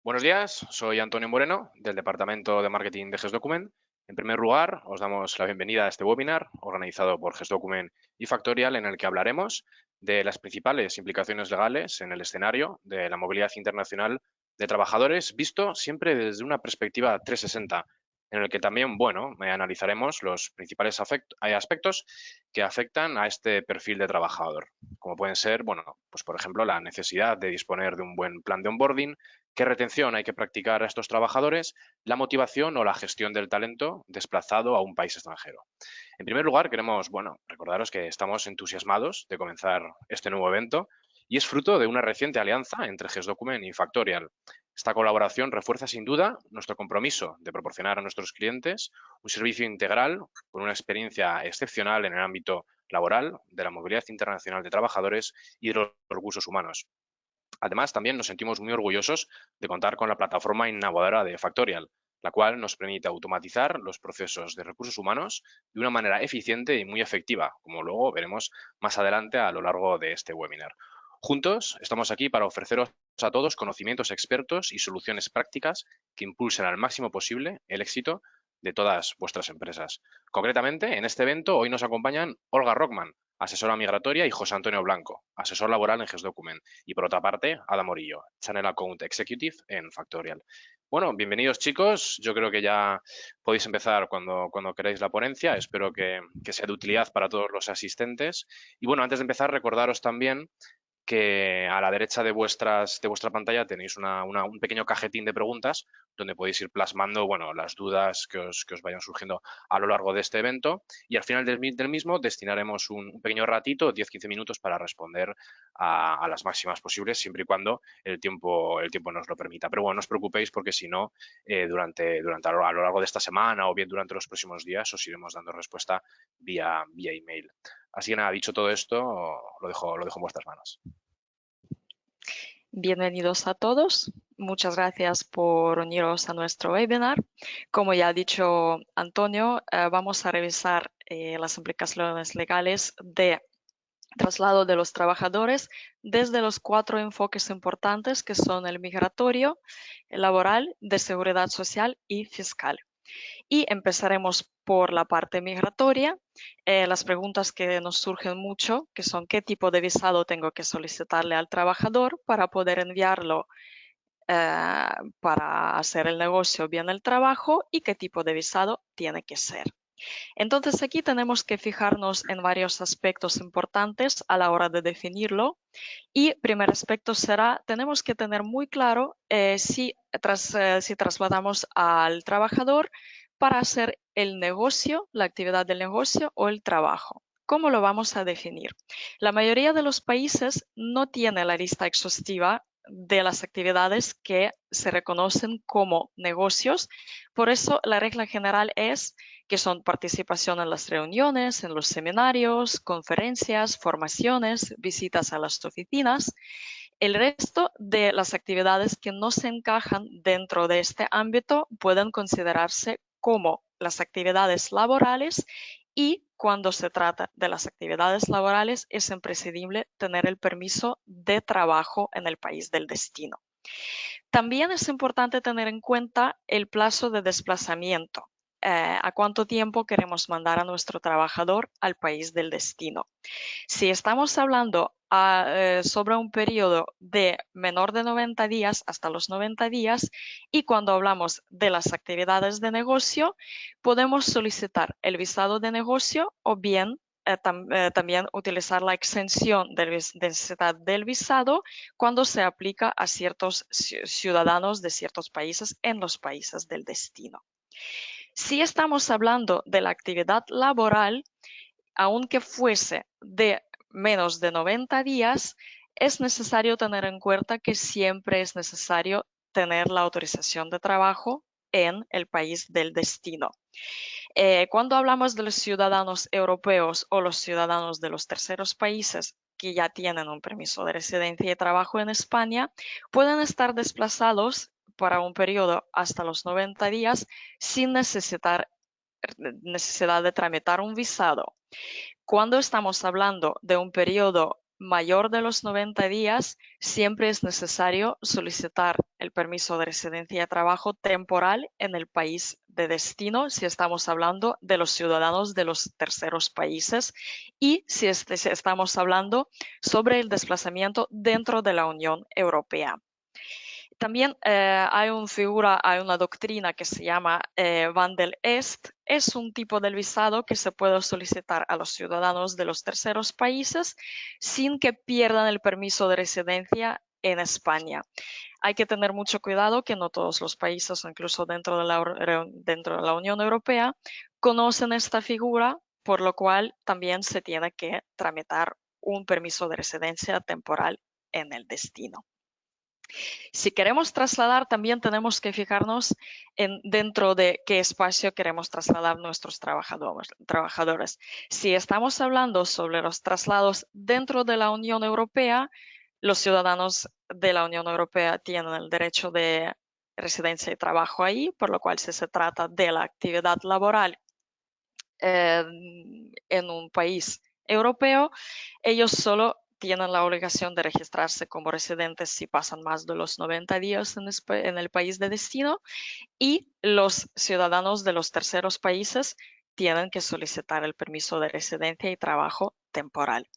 Buenos días, soy Antonio Moreno, del Departamento de Marketing de GESDocument. En primer lugar, os damos la bienvenida a este webinar organizado por GESDocument y Factorial, en el que hablaremos de las principales implicaciones legales en el escenario de la movilidad internacional de trabajadores, visto siempre desde una perspectiva 360, en el que también, analizaremos los principales aspectos que afectan a este perfil de trabajador, como pueden ser, pues por ejemplo, la necesidad de disponer de un buen plan de onboarding, qué retención hay que practicar a estos trabajadores, la motivación o la gestión del talento desplazado a un país extranjero. En primer lugar, queremos, recordaros que estamos entusiasmados de comenzar este nuevo evento y es fruto de una reciente alianza entre GESDocument y Factorial. Esta colaboración refuerza sin duda nuestro compromiso de proporcionar a nuestros clientes un servicio integral con una experiencia excepcional en el ámbito laboral, de la movilidad internacional de trabajadores y de los recursos humanos. Además, también nos sentimos muy orgullosos de contar con la plataforma innovadora de Factorial, la cual nos permite automatizar los procesos de recursos humanos de una manera eficiente y muy efectiva, como luego veremos más adelante a lo largo de este webinar. Juntos estamos aquí para ofreceros a todos conocimientos expertos y soluciones prácticas que impulsen al máximo posible el éxito de todas vuestras empresas. Concretamente, en este evento hoy nos acompañan Olga Rockman, asesora migratoria, y José Antonio Blanco, asesor laboral en GESDocument. Y por otra parte, Ada Morillo, Channel Account Executive en Factorial. Bueno, bienvenidos chicos. Yo creo que ya podéis empezar cuando queráis la ponencia. Espero que sea de utilidad para todos los asistentes. Y bueno, antes de empezar, recordaros también que a la derecha de vuestra pantalla tenéis un pequeño cajetín de preguntas donde podéis ir plasmando las dudas que os vayan surgiendo a lo largo de este evento, y al final del mismo destinaremos un pequeño ratito, 10-15 minutos, para responder a las máximas posibles, siempre y cuando el tiempo nos lo permita. Pero bueno, no os preocupéis, porque si no, durante a lo largo de esta semana o bien durante los próximos días os iremos dando respuesta vía email. Así que nada, dicho todo esto, lo dejo en vuestras manos. Bienvenidos a todos. Muchas gracias por uniros a nuestro webinar. Como ya ha dicho Antonio, vamos a revisar las implicaciones legales de traslado de los trabajadores desde los 4 enfoques importantes, que son el migratorio, el laboral, de seguridad social y fiscal. Y empezaremos por la parte migratoria. Las preguntas que nos surgen mucho, que son: ¿qué tipo de visado tengo que solicitarle al trabajador para poder enviarlo para hacer el negocio o bien el trabajo? ¿Y qué tipo de visado tiene que ser? Entonces aquí tenemos que fijarnos en varios aspectos importantes a la hora de definirlo. Y primer aspecto será: tenemos que tener muy claro si trasladamos al trabajador para hacer el negocio, la actividad del negocio o el trabajo. ¿Cómo lo vamos a definir? La mayoría de los países no tiene la lista exhaustiva de las actividades que se reconocen como negocios. Por eso la regla general es que son participación en las reuniones, en los seminarios, conferencias, formaciones, visitas a las oficinas. El resto de las actividades que no se encajan dentro de este ámbito pueden considerarse como las actividades laborales, y cuando se trata de las actividades laborales es imprescindible tener el permiso de trabajo en el país del destino. También es importante tener en cuenta el plazo de desplazamiento. ¿A cuánto tiempo queremos mandar a nuestro trabajador al país del destino? Si estamos hablando sobre un periodo de menor de 90 días hasta los 90 días, y cuando hablamos de las actividades de negocio, podemos solicitar el visado de negocio o bien también utilizar la exención de necesidad del visado cuando se aplica a ciertos ciudadanos de ciertos países en los países del destino. Si estamos hablando de la actividad laboral, aunque fuese de menos de 90 días, es necesario tener en cuenta que siempre es necesario tener la autorización de trabajo en el país del destino. Cuando hablamos de los ciudadanos europeos o los ciudadanos de los terceros países que ya tienen un permiso de residencia y trabajo en España, pueden estar desplazados para un periodo hasta los 90 días sin necesidad de tramitar un visado. Cuando estamos hablando de un periodo mayor de los 90 días, siempre es necesario solicitar el permiso de residencia y trabajo temporal en el país de destino, si estamos hablando de los ciudadanos de los terceros países y si estamos hablando sobre el desplazamiento dentro de la Unión Europea. También hay una doctrina que se llama Van del Est. Es un tipo de visado que se puede solicitar a los ciudadanos de los terceros países sin que pierdan el permiso de residencia en España. Hay que tener mucho cuidado que no todos los países, incluso dentro de la Unión Europea, conocen esta figura, por lo cual también se tiene que tramitar un permiso de residencia temporal en el destino. Si queremos trasladar, también tenemos que fijarnos dentro de qué espacio queremos trasladar nuestros trabajadores. Si estamos hablando sobre los traslados dentro de la Unión Europea, los ciudadanos de la Unión Europea tienen el derecho de residencia y trabajo ahí, por lo cual si se trata de la actividad laboral en un país europeo, ellos solo tienen la obligación de registrarse como residentes si pasan más de los 90 días en el país de destino, y los ciudadanos de los terceros países tienen que solicitar el permiso de residencia y trabajo temporal.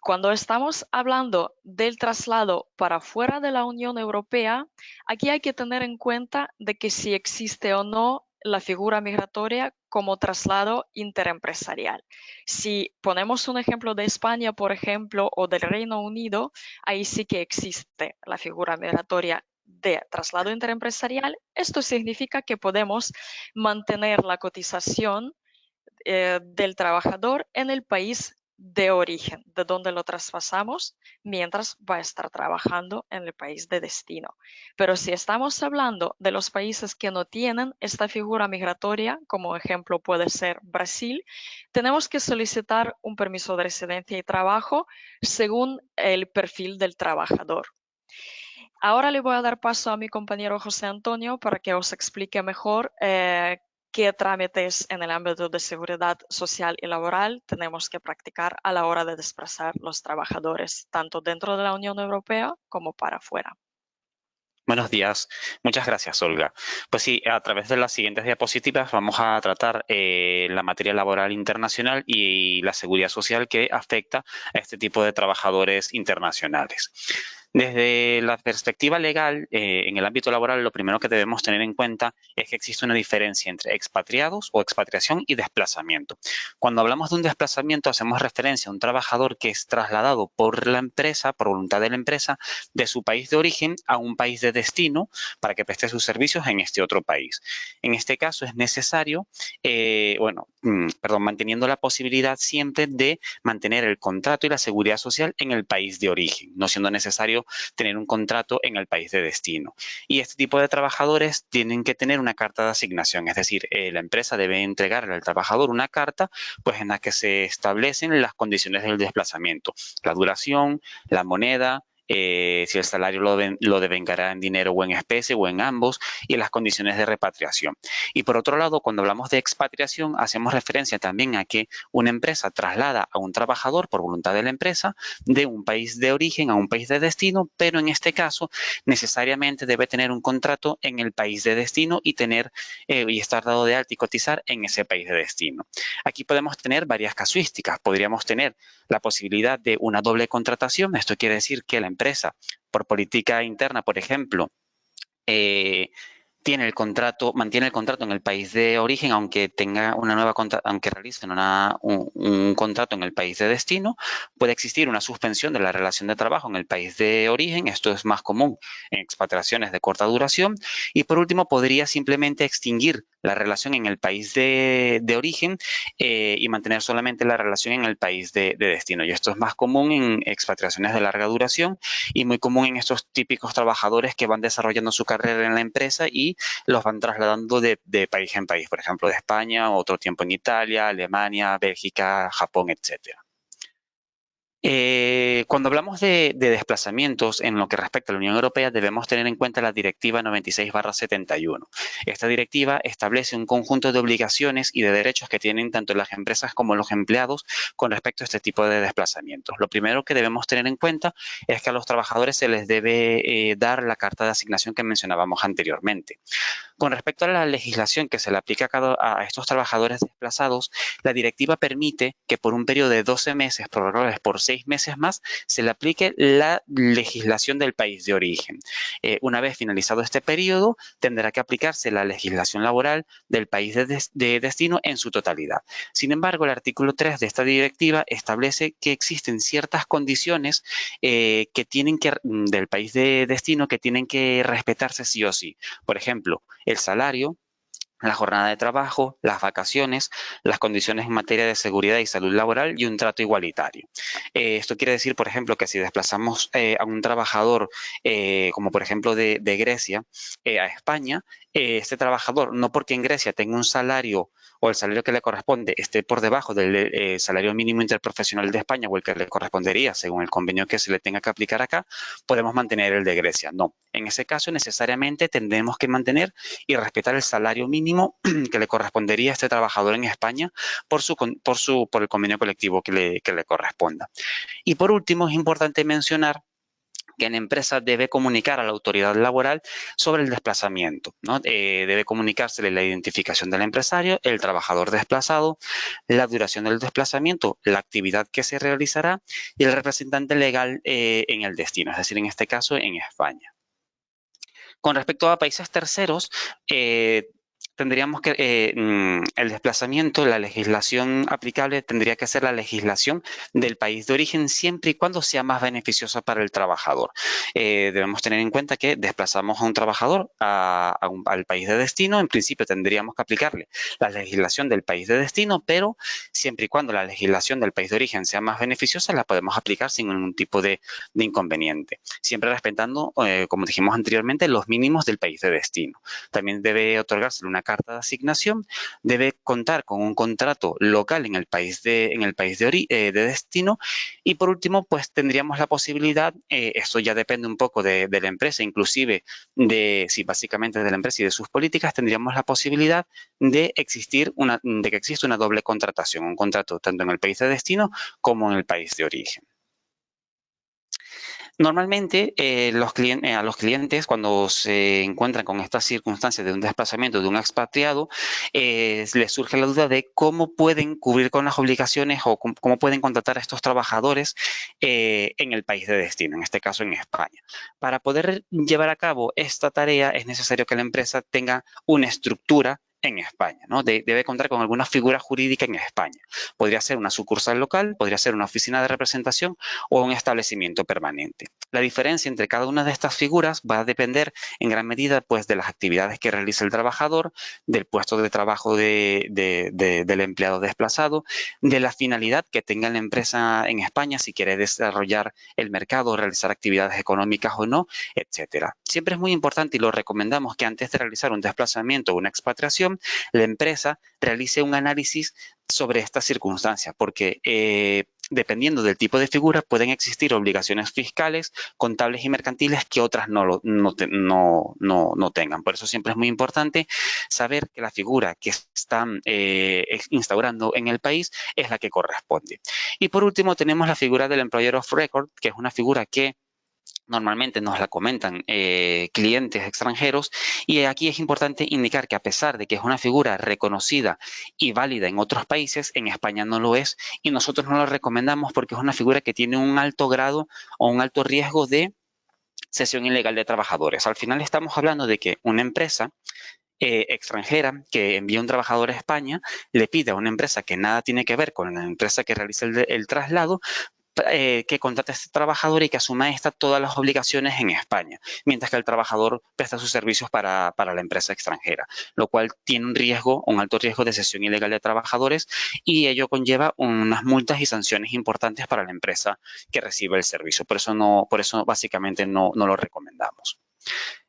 Cuando estamos hablando del traslado para fuera de la Unión Europea, aquí hay que tener en cuenta de que si existe o no la figura migratoria como traslado interempresarial. Si ponemos un ejemplo de España, por ejemplo, o del Reino Unido, ahí sí que existe la figura migratoria de traslado interempresarial. Esto significa que podemos mantener la cotización del trabajador en el país de origen, de donde lo traspasamos, mientras va a estar trabajando en el país de destino. Pero si estamos hablando de los países que no tienen esta figura migratoria, como ejemplo puede ser Brasil, tenemos que solicitar un permiso de residencia y trabajo según el perfil del trabajador. Ahora le voy a dar paso a mi compañero José Antonio para que os explique mejor qué trámites en el ámbito de seguridad social y laboral tenemos que practicar a la hora de desplazar los trabajadores, tanto dentro de la Unión Europea como para afuera. Buenos días. Muchas gracias, Olga. Pues sí, a través de las siguientes diapositivas vamos a tratar la materia laboral internacional y la seguridad social que afecta a este tipo de trabajadores internacionales. Desde la perspectiva legal, en el ámbito laboral, lo primero que debemos tener en cuenta es que existe una diferencia entre expatriados o expatriación y desplazamiento. Cuando hablamos de un desplazamiento, hacemos referencia a un trabajador que es trasladado por la empresa, por voluntad de la empresa, de su país de origen a un país de destino para que preste sus servicios en este otro país. En este caso es necesario, manteniendo la posibilidad siempre de mantener el contrato y la seguridad social en el país de origen, no siendo necesario tener un contrato en el país de destino. Y este tipo de trabajadores tienen que tener una carta de asignación, es decir, la empresa debe entregarle al trabajador una carta pues, en la que se establecen las condiciones del desplazamiento, la duración, la moneda, si el salario lo devengará en dinero o en especie o en ambos, y las condiciones de repatriación. Y por otro lado, cuando hablamos de expatriación, hacemos referencia también a que una empresa traslada a un trabajador por voluntad de la empresa de un país de origen a un país de destino, pero en este caso necesariamente debe tener un contrato en el país de destino y estar dado de alta y cotizar en ese país de destino. Aquí podemos tener varias casuísticas. Podríamos tener la posibilidad de una doble contratación. Esto quiere decir que la empresa, por política interna, por ejemplo, mantiene el contrato en el país de origen, aunque tenga aunque realicen un contrato en el país de destino. Puede existir una suspensión de la relación de trabajo en el país de origen. Esto es más común en expatriaciones de corta duración. Y por último, podría simplemente extinguir la relación en el país de origen y mantener solamente la relación en el país de destino. Y esto es más común en expatriaciones de larga duración y muy común en estos típicos trabajadores que van desarrollando su carrera en la empresa y los van trasladando de país en país, por ejemplo, de España, otro tiempo en Italia, Alemania, Bélgica, Japón, etcétera. Cuando hablamos de desplazamientos en lo que respecta a la Unión Europea, debemos tener en cuenta la Directiva 96/71. Esta directiva establece un conjunto de obligaciones y de derechos que tienen tanto las empresas como los empleados con respecto a este tipo de desplazamientos. Lo primero que debemos tener en cuenta es que a los trabajadores se les debe dar la carta de asignación que mencionábamos anteriormente. Con respecto a la legislación que se le aplica a estos trabajadores desplazados, la directiva permite que por un periodo de 12 meses, prorrogables por 6 meses más, se le aplique la legislación del país de origen. Una vez finalizado este periodo, tendrá que aplicarse la legislación laboral del país de destino en su totalidad. Sin embargo, el artículo 3 de esta directiva establece que existen ciertas condiciones del país de destino que tienen que respetarse sí o sí. Por ejemplo, el salario, la jornada de trabajo, las vacaciones, las condiciones en materia de seguridad y salud laboral y un trato igualitario. Esto quiere decir, por ejemplo, que si desplazamos a un trabajador, como por ejemplo de Grecia, a España, este trabajador, no porque en Grecia tenga un salario o el salario que le corresponde esté por debajo del salario mínimo interprofesional de España o el que le correspondería según el convenio que se le tenga que aplicar acá, podemos mantener el de Grecia. No, en ese caso necesariamente tendremos que mantener y respetar el salario mínimo que le correspondería a este trabajador en España por el convenio colectivo que le corresponda. Y por último, es importante mencionar que la empresa debe comunicar a la autoridad laboral sobre el desplazamiento, ¿no? Debe comunicársele la identificación del empresario, el trabajador desplazado, la duración del desplazamiento, la actividad que se realizará y el representante legal en el destino, es decir, en este caso en España. Con respecto a países terceros, tendríamos que el desplazamiento, la legislación aplicable tendría que ser la legislación del país de origen siempre y cuando sea más beneficiosa para el trabajador. Debemos tener en cuenta que desplazamos a un trabajador al país de destino, en principio tendríamos que aplicarle la legislación del país de destino, pero siempre y cuando la legislación del país de origen sea más beneficiosa, la podemos aplicar sin ningún tipo de inconveniente. Siempre respetando, como dijimos anteriormente, los mínimos del país de destino. También debe otorgarse una carta de asignación, debe contar con un contrato local en el país de destino y por último, pues tendríamos la posibilidad, esto ya depende un poco de la empresa, inclusive básicamente de la empresa y de sus políticas, tendríamos la posibilidad de que existe una doble contratación, un contrato tanto en el país de destino como en el país de origen. Normalmente a los clientes cuando se encuentran con estas circunstancias de un desplazamiento de un expatriado, les surge la duda de cómo pueden cubrir con las obligaciones o cómo pueden contratar a estos trabajadores en el país de destino, en este caso en España. Para poder llevar a cabo esta tarea es necesario que la empresa tenga una estructura en España, ¿no? Debe contar con alguna figura jurídica en España. Podría ser una sucursal local, podría ser una oficina de representación o un establecimiento permanente. La diferencia entre cada una de estas figuras va a depender en gran medida pues, de las actividades que realiza el trabajador, del puesto de trabajo del empleado desplazado, de la finalidad que tenga la empresa en España, si quiere desarrollar el mercado, realizar actividades económicas o no, etcétera. Siempre es muy importante y lo recomendamos que antes de realizar un desplazamiento o una expatriación, la empresa realice un análisis sobre estas circunstancias, porque dependiendo del tipo de figura pueden existir obligaciones fiscales, contables y mercantiles que otras no tengan. Por eso siempre es muy importante saber que la figura que están instaurando en el país es la que corresponde. Y por último tenemos la figura del Employer of Record, que es una figura que normalmente nos la comentan clientes extranjeros y aquí es importante indicar que a pesar de que es una figura reconocida y válida en otros países, en España no lo es y nosotros no la recomendamos porque es una figura que tiene un alto grado o un alto riesgo de cesión ilegal de trabajadores. Al final estamos hablando de que una empresa extranjera que envía un trabajador a España le pide a una empresa que nada tiene que ver con la empresa que realiza el traslado que contrate a este trabajador y que asuma todas las obligaciones en España, mientras que el trabajador presta sus servicios para la empresa extranjera, lo cual tiene un alto riesgo de cesión ilegal de trabajadores y ello conlleva unas multas y sanciones importantes para la empresa que recibe el servicio. Por eso básicamente no lo recomendamos.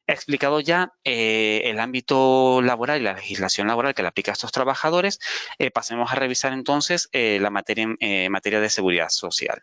He explicado ya el ámbito laboral y la legislación laboral que le aplica a estos trabajadores. Pasemos a revisar entonces la materia de seguridad social.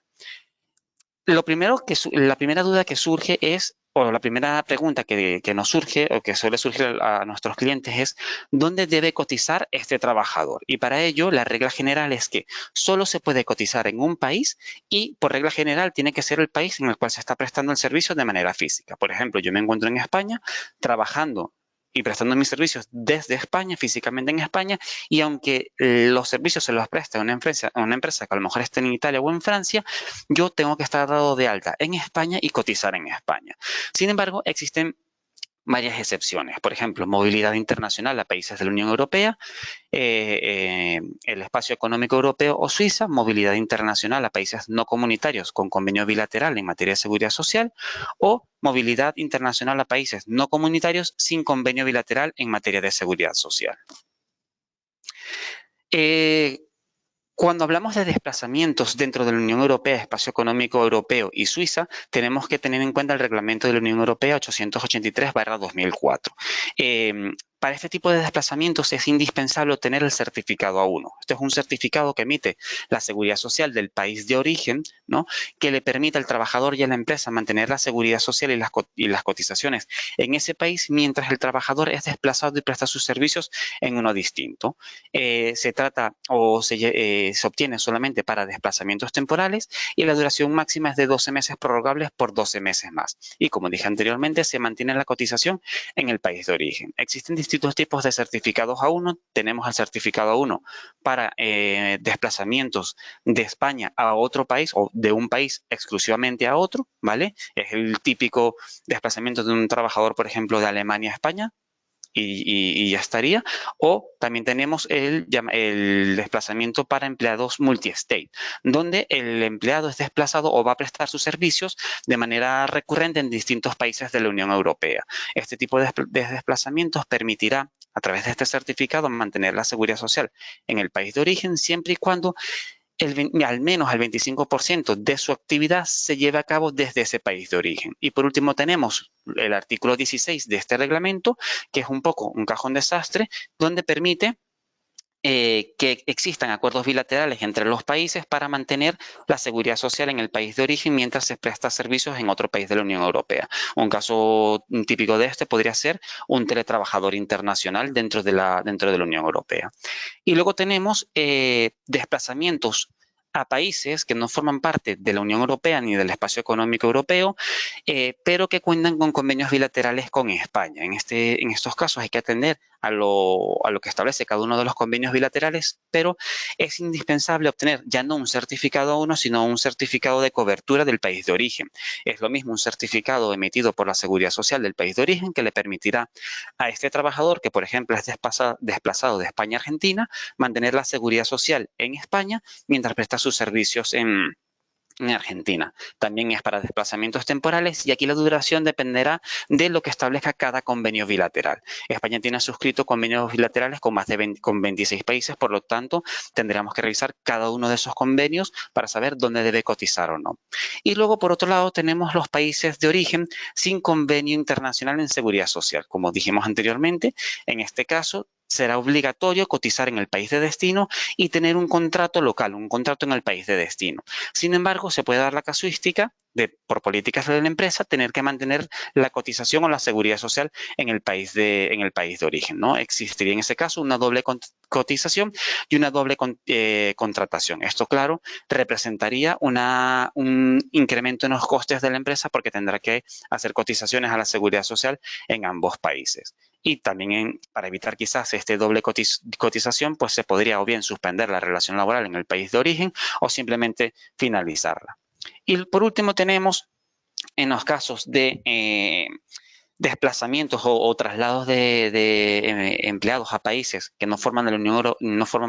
La primera duda que surge es, o la primera pregunta que nos surge o que suele surgir a nuestros clientes es, ¿dónde debe cotizar este trabajador? Y para ello, la regla general es que solo se puede cotizar en un país y, por regla general, tiene que ser el país en el cual se está prestando el servicio de manera física. Por ejemplo, yo me encuentro en España trabajando y prestando mis servicios desde España, físicamente en España, y aunque los servicios se los presta a una empresa que a lo mejor esté en Italia o en Francia, yo tengo que estar dado de alta en España y cotizar en España. Sin embargo, existen varias excepciones. Por ejemplo, movilidad internacional a países de la Unión Europea, el Espacio Económico Europeo o Suiza, movilidad internacional a países no comunitarios con convenio bilateral en materia de seguridad social, o movilidad internacional a países no comunitarios sin convenio bilateral en materia de seguridad social. Cuando hablamos de desplazamientos dentro de la Unión Europea, Espacio Económico Europeo y Suiza, tenemos que tener en cuenta el reglamento de la Unión Europea 883/2004. Para este tipo de desplazamientos es indispensable obtener el certificado A1. Este es un certificado que emite la Seguridad Social del país de origen, ¿no?, que le permite al trabajador y a la empresa mantener la seguridad social y las cotizaciones en ese país mientras el trabajador es desplazado y presta sus servicios en uno distinto. Se trata o se obtiene solamente para desplazamientos temporales y la duración máxima es de 12 meses prorrogables por 12 meses más. Y como dije anteriormente, se mantiene la cotización en el país de origen. Existen distintos tipos de certificados A1. Tenemos el certificado A1 para desplazamientos de España a otro país o de un país exclusivamente a otro, ¿vale? Es el típico desplazamiento de un trabajador, por ejemplo, de Alemania a España, y ya estaría. O también tenemos el desplazamiento para empleados multi-state, donde el empleado es desplazado o va a prestar sus servicios de manera recurrente en distintos países de la Unión Europea. Este tipo de desplazamientos permitirá, a través de este certificado, mantener la seguridad social en el país de origen, siempre y cuando al menos el 25% de su actividad se lleve a cabo desde ese país de origen. Y por último tenemos el artículo 16 de este reglamento, que es un poco un cajón desastre, donde permite que existan acuerdos bilaterales entre los países para mantener la seguridad social en el país de origen mientras se presta servicios en otro país de la Unión Europea. Un caso típico de este podría ser un teletrabajador internacional dentro de la Unión Europea. Y luego tenemos desplazamientos a países que no forman parte de la Unión Europea ni del Espacio Económico Europeo, pero que cuentan con convenios bilaterales con España. En estos casos hay que atender a lo que establece cada uno de los convenios bilaterales, pero es indispensable obtener ya no un certificado A1, sino un certificado de cobertura del país de origen. Es lo mismo un certificado emitido por la Seguridad Social del país de origen que le permitirá a este trabajador que, por ejemplo, es desplazado de España a Argentina, mantener la seguridad social en España mientras presta sus servicios en Argentina. También es para desplazamientos temporales y aquí la duración dependerá de lo que establezca cada convenio bilateral. España tiene suscrito convenios bilaterales con más de 26 países, por lo tanto tendremos que revisar cada uno de esos convenios para saber dónde debe cotizar o no. Y luego, por otro lado, tenemos los países de origen sin convenio internacional en seguridad social. Como dijimos anteriormente, en este caso será obligatorio cotizar en el país de destino y tener un contrato local, un contrato en el país de destino. Sin embargo, se puede dar la casuística de, por políticas de la empresa, tener que mantener la cotización o la seguridad social en el país de origen, ¿no? Existiría en ese caso una doble cotización y una doble contratación. Esto, claro, representaría un incremento en los costes de la empresa porque tendrá que hacer cotizaciones a la seguridad social en ambos países. Y también para evitar quizás este doble cotización, pues se podría o bien suspender la relación laboral en el país de origen o simplemente finalizarla. Y por último tenemos en los casos de desplazamientos o traslados de empleados a países que no forman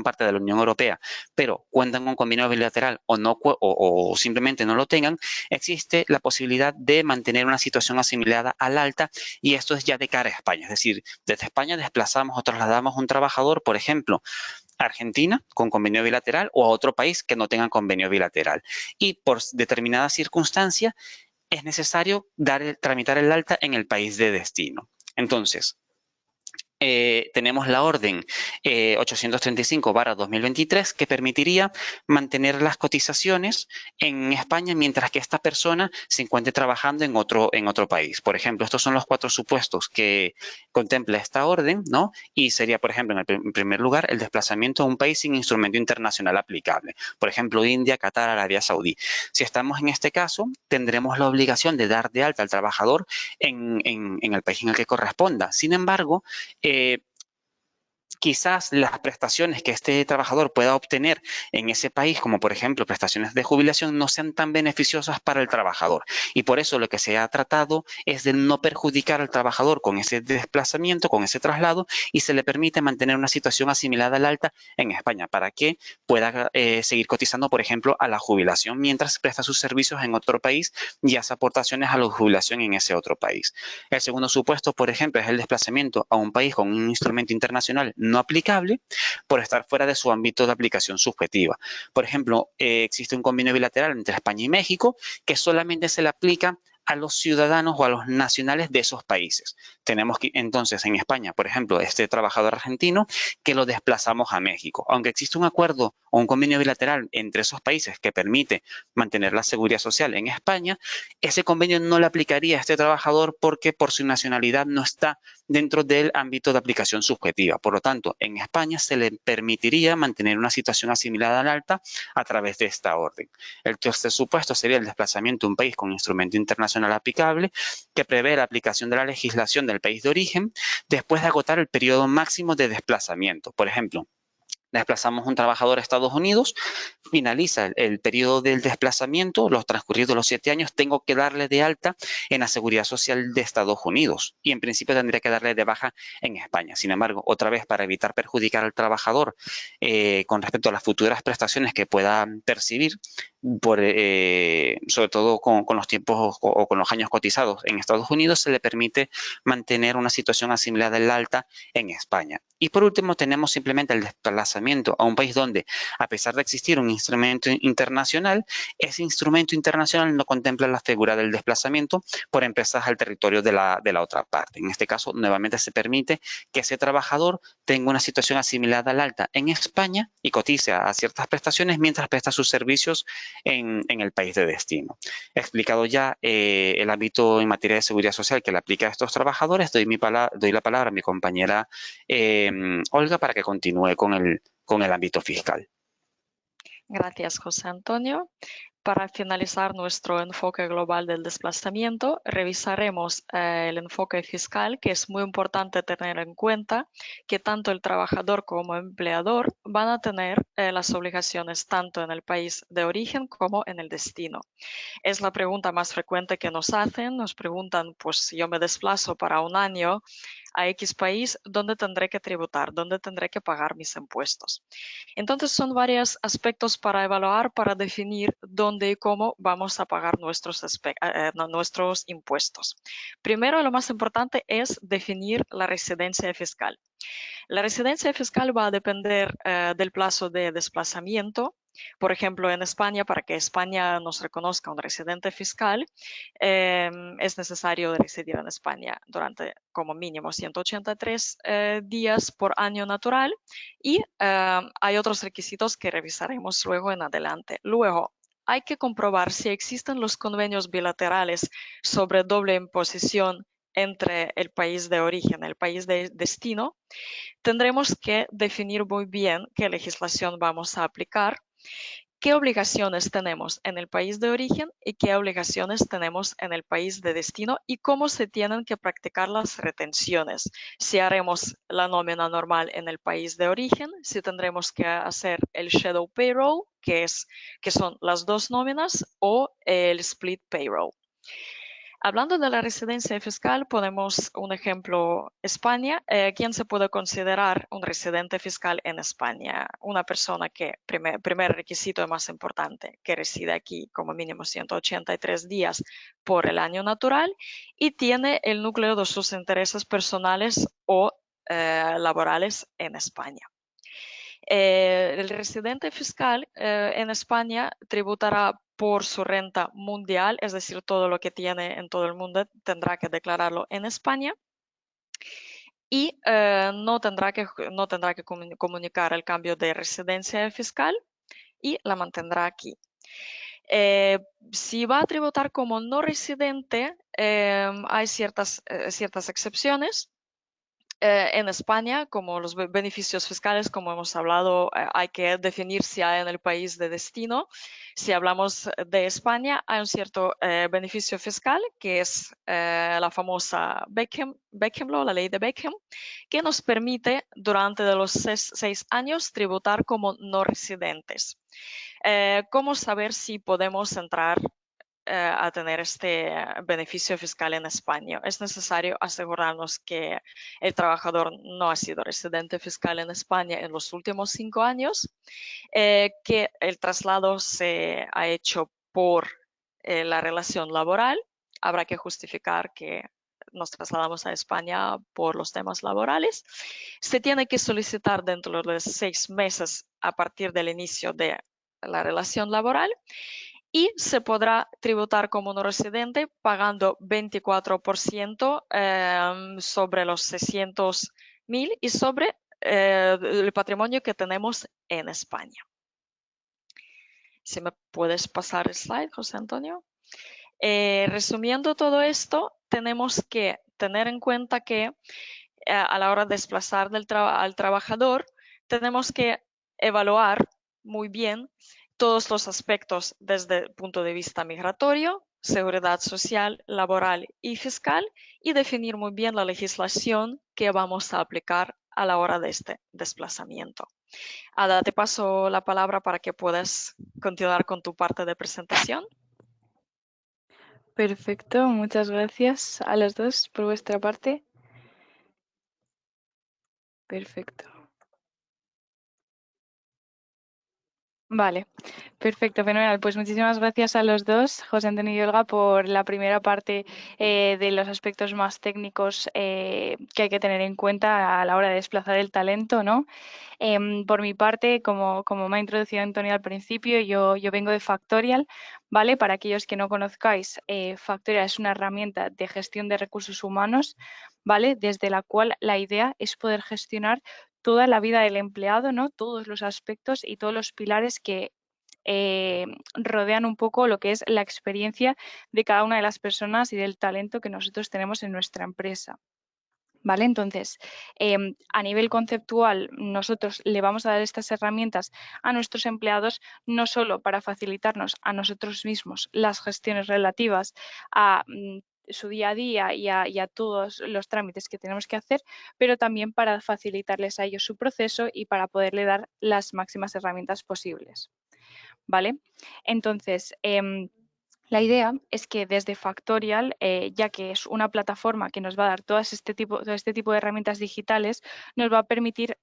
parte de la Unión Europea, pero cuentan con un convenio bilateral o simplemente no lo tengan, existe la posibilidad de mantener una situación asimilada al alta, y esto es ya de cara a España. Es decir, desde España desplazamos o trasladamos un trabajador, por ejemplo, a Argentina con convenio bilateral o a otro país que no tenga convenio bilateral. Y por determinada circunstancia es necesario tramitar el alta en el país de destino. Entonces, tenemos la orden 835/2023 que permitiría mantener las cotizaciones en España mientras que esta persona se encuentre trabajando en otro país. Por ejemplo, estos son los 4 supuestos que contempla esta orden, ¿no? Y sería, por ejemplo, en primer lugar, el desplazamiento a un país sin instrumento internacional aplicable. Por ejemplo, India, Qatar, Arabia Saudí. Si estamos en este caso, tendremos la obligación de dar de alta al trabajador en el país en el que corresponda. Sin embargo, quizás las prestaciones que este trabajador pueda obtener en ese país, como por ejemplo prestaciones de jubilación, no sean tan beneficiosas para el trabajador. Y por eso lo que se ha tratado es de no perjudicar al trabajador con ese desplazamiento, con ese traslado, y se le permite mantener una situación asimilada al alta en España para que pueda seguir cotizando, por ejemplo, a la jubilación mientras presta sus servicios en otro país y hace aportaciones a la jubilación en ese otro país. El segundo supuesto, por ejemplo, es el desplazamiento a un país con un instrumento internacional no aplicable por estar fuera de su ámbito de aplicación subjetiva. Por ejemplo, existe un convenio bilateral entre España y México que solamente se le aplica a los ciudadanos o a los nacionales de esos países. Tenemos que, entonces, en España, por ejemplo, este trabajador argentino que lo desplazamos a México. Aunque existe un acuerdo o un convenio bilateral entre esos países que permite mantener la seguridad social en España, ese convenio no le aplicaría a este trabajador porque por su nacionalidad no está dentro del ámbito de aplicación subjetiva. Por lo tanto, en España se le permitiría mantener una situación asimilada al alta a través de esta orden. El tercer supuesto sería el desplazamiento a un país con instrumento internacional aplicable que prevé la aplicación de la legislación del país de origen después de agotar el periodo máximo de desplazamiento. Por ejemplo, desplazamos un trabajador a Estados Unidos, finaliza el periodo del desplazamiento, los transcurridos los 7 años, tengo que darle de alta en la Seguridad Social de Estados Unidos y en principio tendría que darle de baja en España. Sin embargo, otra vez para evitar perjudicar al trabajador con respecto a las futuras prestaciones que pueda percibir, sobre todo con los tiempos o con los años cotizados en Estados Unidos, se le permite mantener una situación asimilada al alta en España. Y por último, tenemos simplemente el desplazamiento a un país donde, a pesar de existir un instrumento internacional, ese instrumento internacional no contempla la figura del desplazamiento por empresas al territorio de la otra parte. En este caso, nuevamente se permite que ese trabajador tenga una situación asimilada al alta en España y cotice a ciertas prestaciones mientras presta sus servicios en el país de destino. He explicado ya el ámbito en materia de seguridad social que le aplica a estos trabajadores. Doy la palabra a mi compañera Olga para que continúe con el ámbito fiscal. Gracias, José Antonio. Para finalizar nuestro enfoque global del desplazamiento, revisaremos el enfoque fiscal, que es muy importante tener en cuenta que tanto el trabajador como empleador van a tener las obligaciones tanto en el país de origen como en el destino. Es la pregunta más frecuente que nos hacen. Nos preguntan, pues si yo me desplazo para un año a X país, ¿dónde tendré que tributar? ¿Dónde tendré que pagar mis impuestos? Entonces son varios aspectos para evaluar, para definir dónde y cómo vamos a pagar nuestros impuestos. Primero, lo más importante es definir la residencia fiscal. La residencia fiscal va a depender del plazo de desplazamiento. Por ejemplo, en España, para que España nos reconozca un residente fiscal, es necesario residir en España durante como mínimo 183 días por año natural y hay otros requisitos que revisaremos luego en adelante. Luego, hay que comprobar si existen los convenios bilaterales sobre doble imposición entre el país de origen y el país de destino. Tendremos que definir muy bien qué legislación vamos a aplicar, qué obligaciones tenemos en el país de origen y qué obligaciones tenemos en el país de destino y cómo se tienen que practicar las retenciones. Si haremos la nómina normal en el país de origen, si tendremos que hacer el shadow payroll, que son las dos nóminas, o el split payroll. Hablando de la residencia fiscal, ponemos un ejemplo, España. ¿Quién se puede considerar un residente fiscal en España? Una persona que, primer requisito más importante, que reside aquí como mínimo 183 días por el año natural y tiene el núcleo de sus intereses personales o laborales en España. El residente fiscal en España tributará por su renta mundial, es decir, todo lo que tiene en todo el mundo tendrá que declararlo en España. y no tendrá que comunicar el cambio de residencia fiscal y la mantendrá aquí. Si va a tributar como no residente, hay ciertas excepciones. En España, como los beneficios fiscales, como hemos hablado, hay que definir si hay en el país de destino. Si hablamos de España, hay un cierto beneficio fiscal, que es la famosa Beckham Law, la ley de Beckham, que nos permite durante los 6 años tributar como no residentes. ¿Cómo saber si podemos entrar a tener este beneficio fiscal en España? Es necesario asegurarnos que el trabajador no ha sido residente fiscal en España en los últimos 5 años, que el traslado se ha hecho por la relación laboral. Habrá que justificar que nos trasladamos a España por los temas laborales. Se tiene que solicitar dentro de los 6 meses a partir del inicio de la relación laboral y se podrá tributar como no residente pagando 24% sobre los 600.000 y sobre el patrimonio que tenemos en España. Si me puedes pasar el slide, José Antonio. Resumiendo todo esto, tenemos que tener en cuenta que a la hora de desplazar al trabajador, tenemos que evaluar muy bien todos los aspectos desde el punto de vista migratorio, seguridad social, laboral y fiscal, y definir muy bien la legislación que vamos a aplicar a la hora de este desplazamiento. Ada, te paso la palabra para que puedas continuar con tu parte de presentación. Perfecto, muchas gracias a los dos por vuestra parte. Perfecto. Vale, perfecto, fenomenal. Pues muchísimas gracias a los dos, José Antonio y Olga, por la primera parte de los aspectos más técnicos que hay que tener en cuenta a la hora de desplazar el talento, ¿no? Por mi parte, como me ha introducido Antonio al principio, yo vengo de Factorial, ¿vale? Para aquellos que no conozcáis, Factorial es una herramienta de gestión de recursos humanos, ¿vale? Desde la cual la idea es poder gestionar toda la vida del empleado, ¿no? Todos los aspectos y todos los pilares que rodean un poco lo que es la experiencia de cada una de las personas y del talento que nosotros tenemos en nuestra empresa. ¿Vale? Entonces, a nivel conceptual, nosotros le vamos a dar estas herramientas a nuestros empleados no solo para facilitarnos a nosotros mismos las gestiones relativas a su día a día y a todos los trámites que tenemos que hacer, pero también para facilitarles a ellos su proceso y para poderle dar las máximas herramientas posibles. ¿Vale? Entonces, la idea es que desde Factorial, ya que es una plataforma que nos va a dar todo este tipo de herramientas digitales, nos va a permitir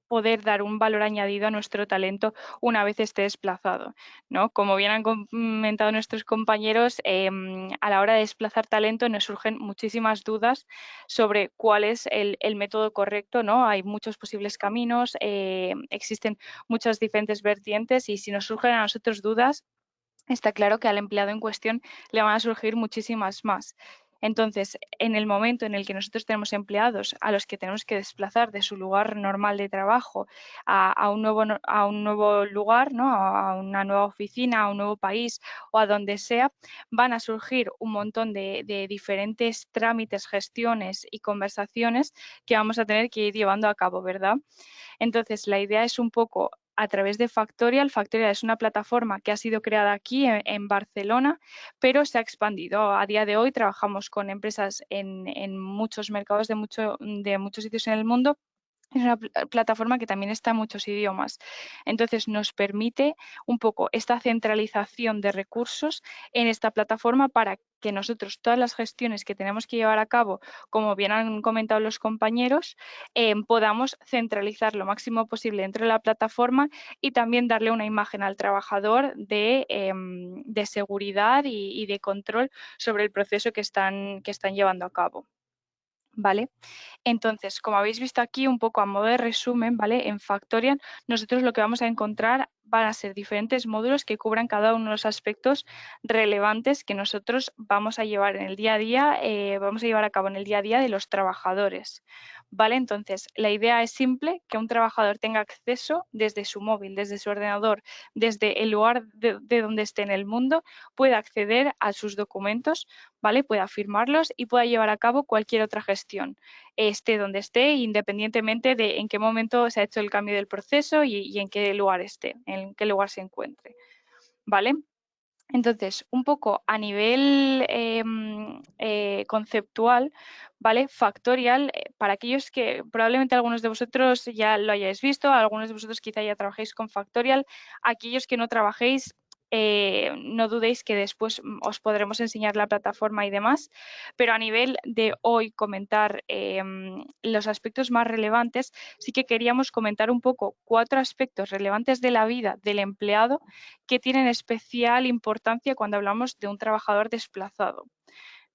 poder dar un valor añadido a nuestro talento una vez esté desplazado, ¿no? Como bien han comentado nuestros compañeros, a la hora de desplazar talento nos surgen muchísimas dudas sobre cuál es el método correcto, ¿no? Hay muchos posibles caminos, existen muchas diferentes vertientes y si nos surgen a nosotros dudas, está claro que al empleado en cuestión le van a surgir muchísimas más. Entonces, en el momento en el que nosotros tenemos empleados a los que tenemos que desplazar de su lugar normal de trabajo a un nuevo lugar, ¿no? A una nueva oficina, a un nuevo país o a donde sea, van a surgir un montón de diferentes trámites, gestiones y conversaciones que vamos a tener que ir llevando a cabo, ¿verdad? Entonces, la idea es un poco a través de Factorial. Factorial es una plataforma que ha sido creada aquí en Barcelona, pero se ha expandido. A día de hoy trabajamos con empresas en muchos mercados de muchos sitios en el mundo. Es una plataforma que también está en muchos idiomas. Entonces nos permite un poco esta centralización de recursos en esta plataforma para que nosotros todas las gestiones que tenemos que llevar a cabo, como bien han comentado los compañeros, podamos centralizar lo máximo posible dentro de la plataforma y también darle una imagen al trabajador de seguridad y de control sobre el proceso que están llevando a cabo. ¿Vale? Entonces, como habéis visto aquí, un poco a modo de resumen, ¿vale? En Factorial nosotros lo que vamos a encontrar van a ser diferentes módulos que cubran cada uno de los aspectos relevantes que nosotros vamos a llevar en el día a día, vamos a llevar a cabo en el día a día de los trabajadores. ¿Vale? Entonces, la idea es simple, que un trabajador tenga acceso desde su móvil, desde su ordenador, desde el lugar de donde esté en el mundo, pueda acceder a sus documentos, ¿vale? Pueda firmarlos y pueda llevar a cabo cualquier otra gestión, esté donde esté, independientemente de en qué momento se ha hecho el cambio del proceso y en qué lugar esté, en qué lugar se encuentre, ¿vale? Entonces, un poco a nivel conceptual, ¿vale? Factorial, para aquellos que probablemente algunos de vosotros ya lo hayáis visto, algunos de vosotros quizá ya trabajéis con Factorial, aquellos que no trabajéis, no dudéis que después os podremos enseñar la plataforma y demás, pero a nivel de hoy comentar los aspectos más relevantes, sí que queríamos comentar un poco 4 aspectos relevantes de la vida del empleado que tienen especial importancia cuando hablamos de un trabajador desplazado,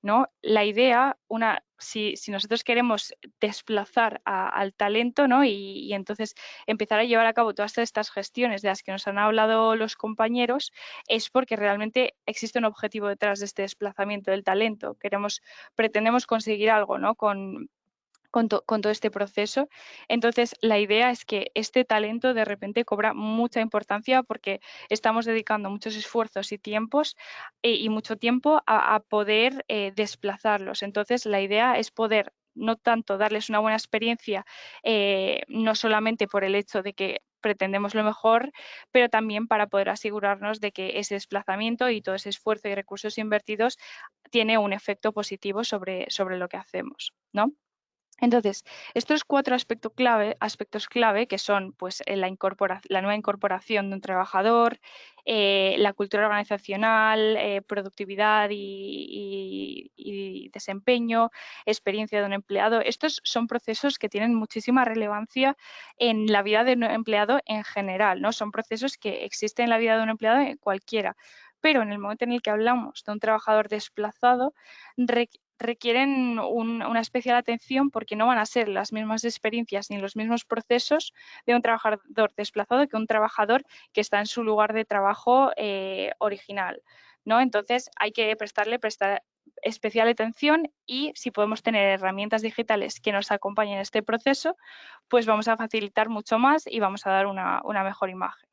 ¿no? La idea, si nosotros queremos desplazar al talento, ¿no? y entonces empezar a llevar a cabo todas estas gestiones de las que nos han hablado los compañeros, es porque realmente existe un objetivo detrás de este desplazamiento del talento. Pretendemos conseguir algo, ¿no? Con todo este proceso. Entonces, la idea es que este talento de repente cobra mucha importancia porque estamos dedicando muchos esfuerzos y tiempos y mucho tiempo a poder desplazarlos. Entonces, la idea es poder no tanto darles una buena experiencia, no solamente por el hecho de que pretendemos lo mejor, pero también para poder asegurarnos de que ese desplazamiento y todo ese esfuerzo y recursos invertidos tiene un efecto positivo sobre lo que hacemos, ¿no? Entonces, estos 4 aspectos clave, que son pues, la nueva incorporación de un trabajador, la cultura organizacional, productividad y desempeño, experiencia de un empleado, estos son procesos que tienen muchísima relevancia en la vida de un empleado en general, ¿no? Son procesos que existen en la vida de un empleado en cualquiera, pero en el momento en el que hablamos de un trabajador desplazado, requieren una especial atención porque no van a ser las mismas experiencias ni los mismos procesos de un trabajador desplazado que un trabajador que está en su lugar de trabajo original, ¿no? Entonces hay que prestar especial atención y si podemos tener herramientas digitales que nos acompañen en este proceso, pues vamos a facilitar mucho más y vamos a dar una mejor imagen,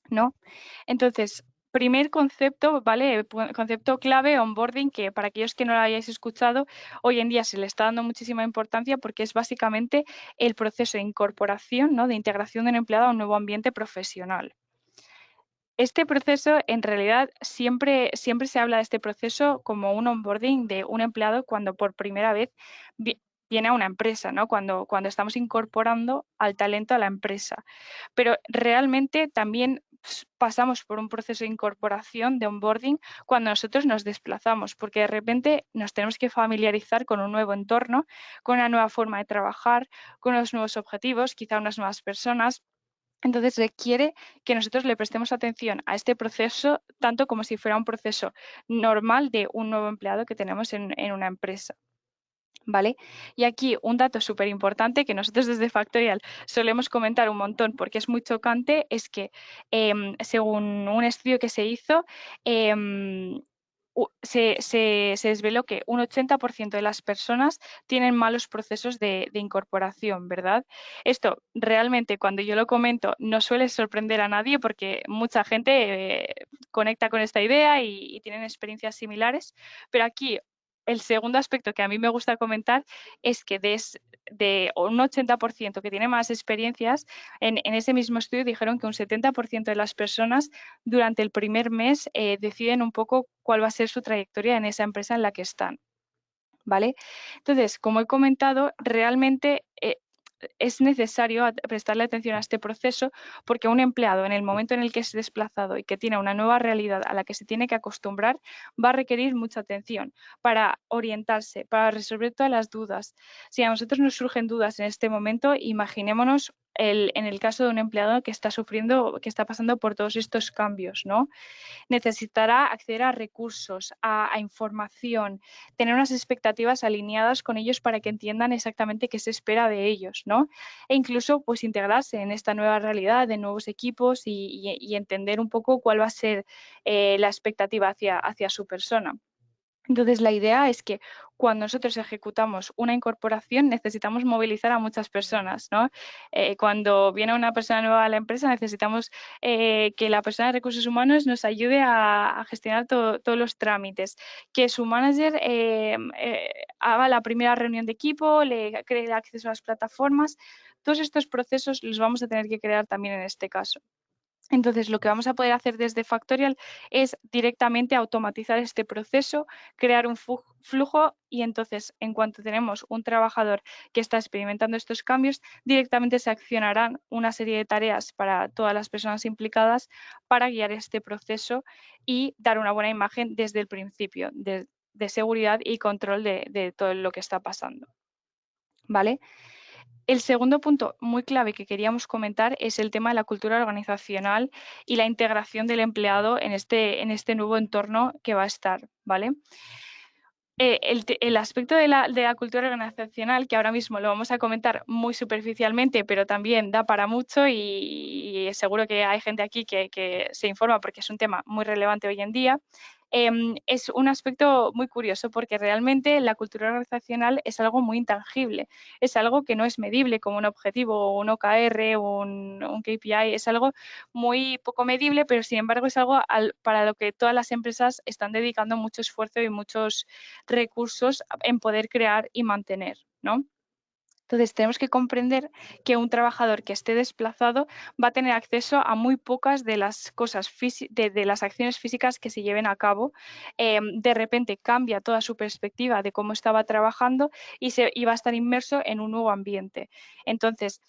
¿no? Entonces, primer concepto, ¿vale? Concepto clave, onboarding, que para aquellos que no lo hayáis escuchado, hoy en día se le está dando muchísima importancia porque es básicamente el proceso de incorporación, ¿no? De integración de un empleado a un nuevo ambiente profesional. Este proceso, en realidad, siempre se habla de este proceso como un onboarding de un empleado cuando por primera vez viene a una empresa, ¿no? Cuando estamos incorporando al talento a la empresa. Pero realmente también pasamos por un proceso de incorporación, de onboarding, cuando nosotros nos desplazamos, porque de repente nos tenemos que familiarizar con un nuevo entorno, con una nueva forma de trabajar, con unos nuevos objetivos, quizá unas nuevas personas. Entonces requiere que nosotros le prestemos atención a este proceso tanto como si fuera un proceso normal de un nuevo empleado que tenemos en una empresa. ¿Vale? Y aquí un dato súper importante que nosotros desde Factorial solemos comentar un montón porque es muy chocante, es que según un estudio que se hizo, se desveló que un 80% de las personas tienen malos procesos de incorporación, ¿verdad? Esto realmente cuando yo lo comento no suele sorprender a nadie porque mucha gente conecta con esta idea y tienen experiencias similares, pero aquí el segundo aspecto que a mí me gusta comentar es que de un 80% que tiene más experiencias, en ese mismo estudio dijeron que un 70% de las personas durante el primer mes deciden un poco cuál va a ser su trayectoria en esa empresa en la que están, ¿vale? Entonces, como he comentado, realmente es necesario prestarle atención a este proceso porque un empleado en el momento en el que es desplazado y que tiene una nueva realidad a la que se tiene que acostumbrar va a requerir mucha atención para orientarse, para resolver todas las dudas. Si a nosotros nos surgen dudas en este momento, imaginémonos en el caso de un empleado que está sufriendo, que está pasando por todos estos cambios, ¿no? Necesitará acceder a recursos, a información, tener unas expectativas alineadas con ellos para que entiendan exactamente qué se espera de ellos, ¿no? E incluso pues integrarse en esta nueva realidad de nuevos equipos y entender un poco cuál va a ser la expectativa hacia su persona. Entonces, la idea es que cuando nosotros ejecutamos una incorporación necesitamos movilizar a muchas personas, ¿no? Cuando viene una persona nueva a la empresa necesitamos que la persona de recursos humanos nos ayude a gestionar todos los trámites, que su manager haga la primera reunión de equipo, le cree el acceso a las plataformas. Todos estos procesos los vamos a tener que crear también en este caso. Entonces, lo que vamos a poder hacer desde Factorial es directamente automatizar este proceso, crear un flujo y entonces, en cuanto tenemos un trabajador que está experimentando estos cambios, directamente se accionarán una serie de tareas para todas las personas implicadas para guiar este proceso y dar una buena imagen desde el principio de seguridad y control de todo lo que está pasando. ¿Vale? El segundo punto muy clave que queríamos comentar es el tema de la cultura organizacional y la integración del empleado en este nuevo entorno que va a estar, ¿vale? El aspecto de la cultura organizacional, que ahora mismo lo vamos a comentar muy superficialmente, pero también da para mucho y seguro que hay gente aquí que se informa porque es un tema muy relevante hoy en día. Es un aspecto muy curioso porque realmente la cultura organizacional es algo muy intangible, es algo que no es medible como un objetivo, un OKR, un KPI, es algo muy poco medible, pero sin embargo es algo para lo que todas las empresas están dedicando mucho esfuerzo y muchos recursos en poder crear y mantener, ¿no? Entonces, tenemos que comprender que un trabajador que esté desplazado va a tener acceso a muy pocas de las cosas de las acciones físicas que se lleven a cabo. De repente cambia toda su perspectiva de cómo estaba trabajando y va a estar inmerso en un nuevo ambiente. Entonces,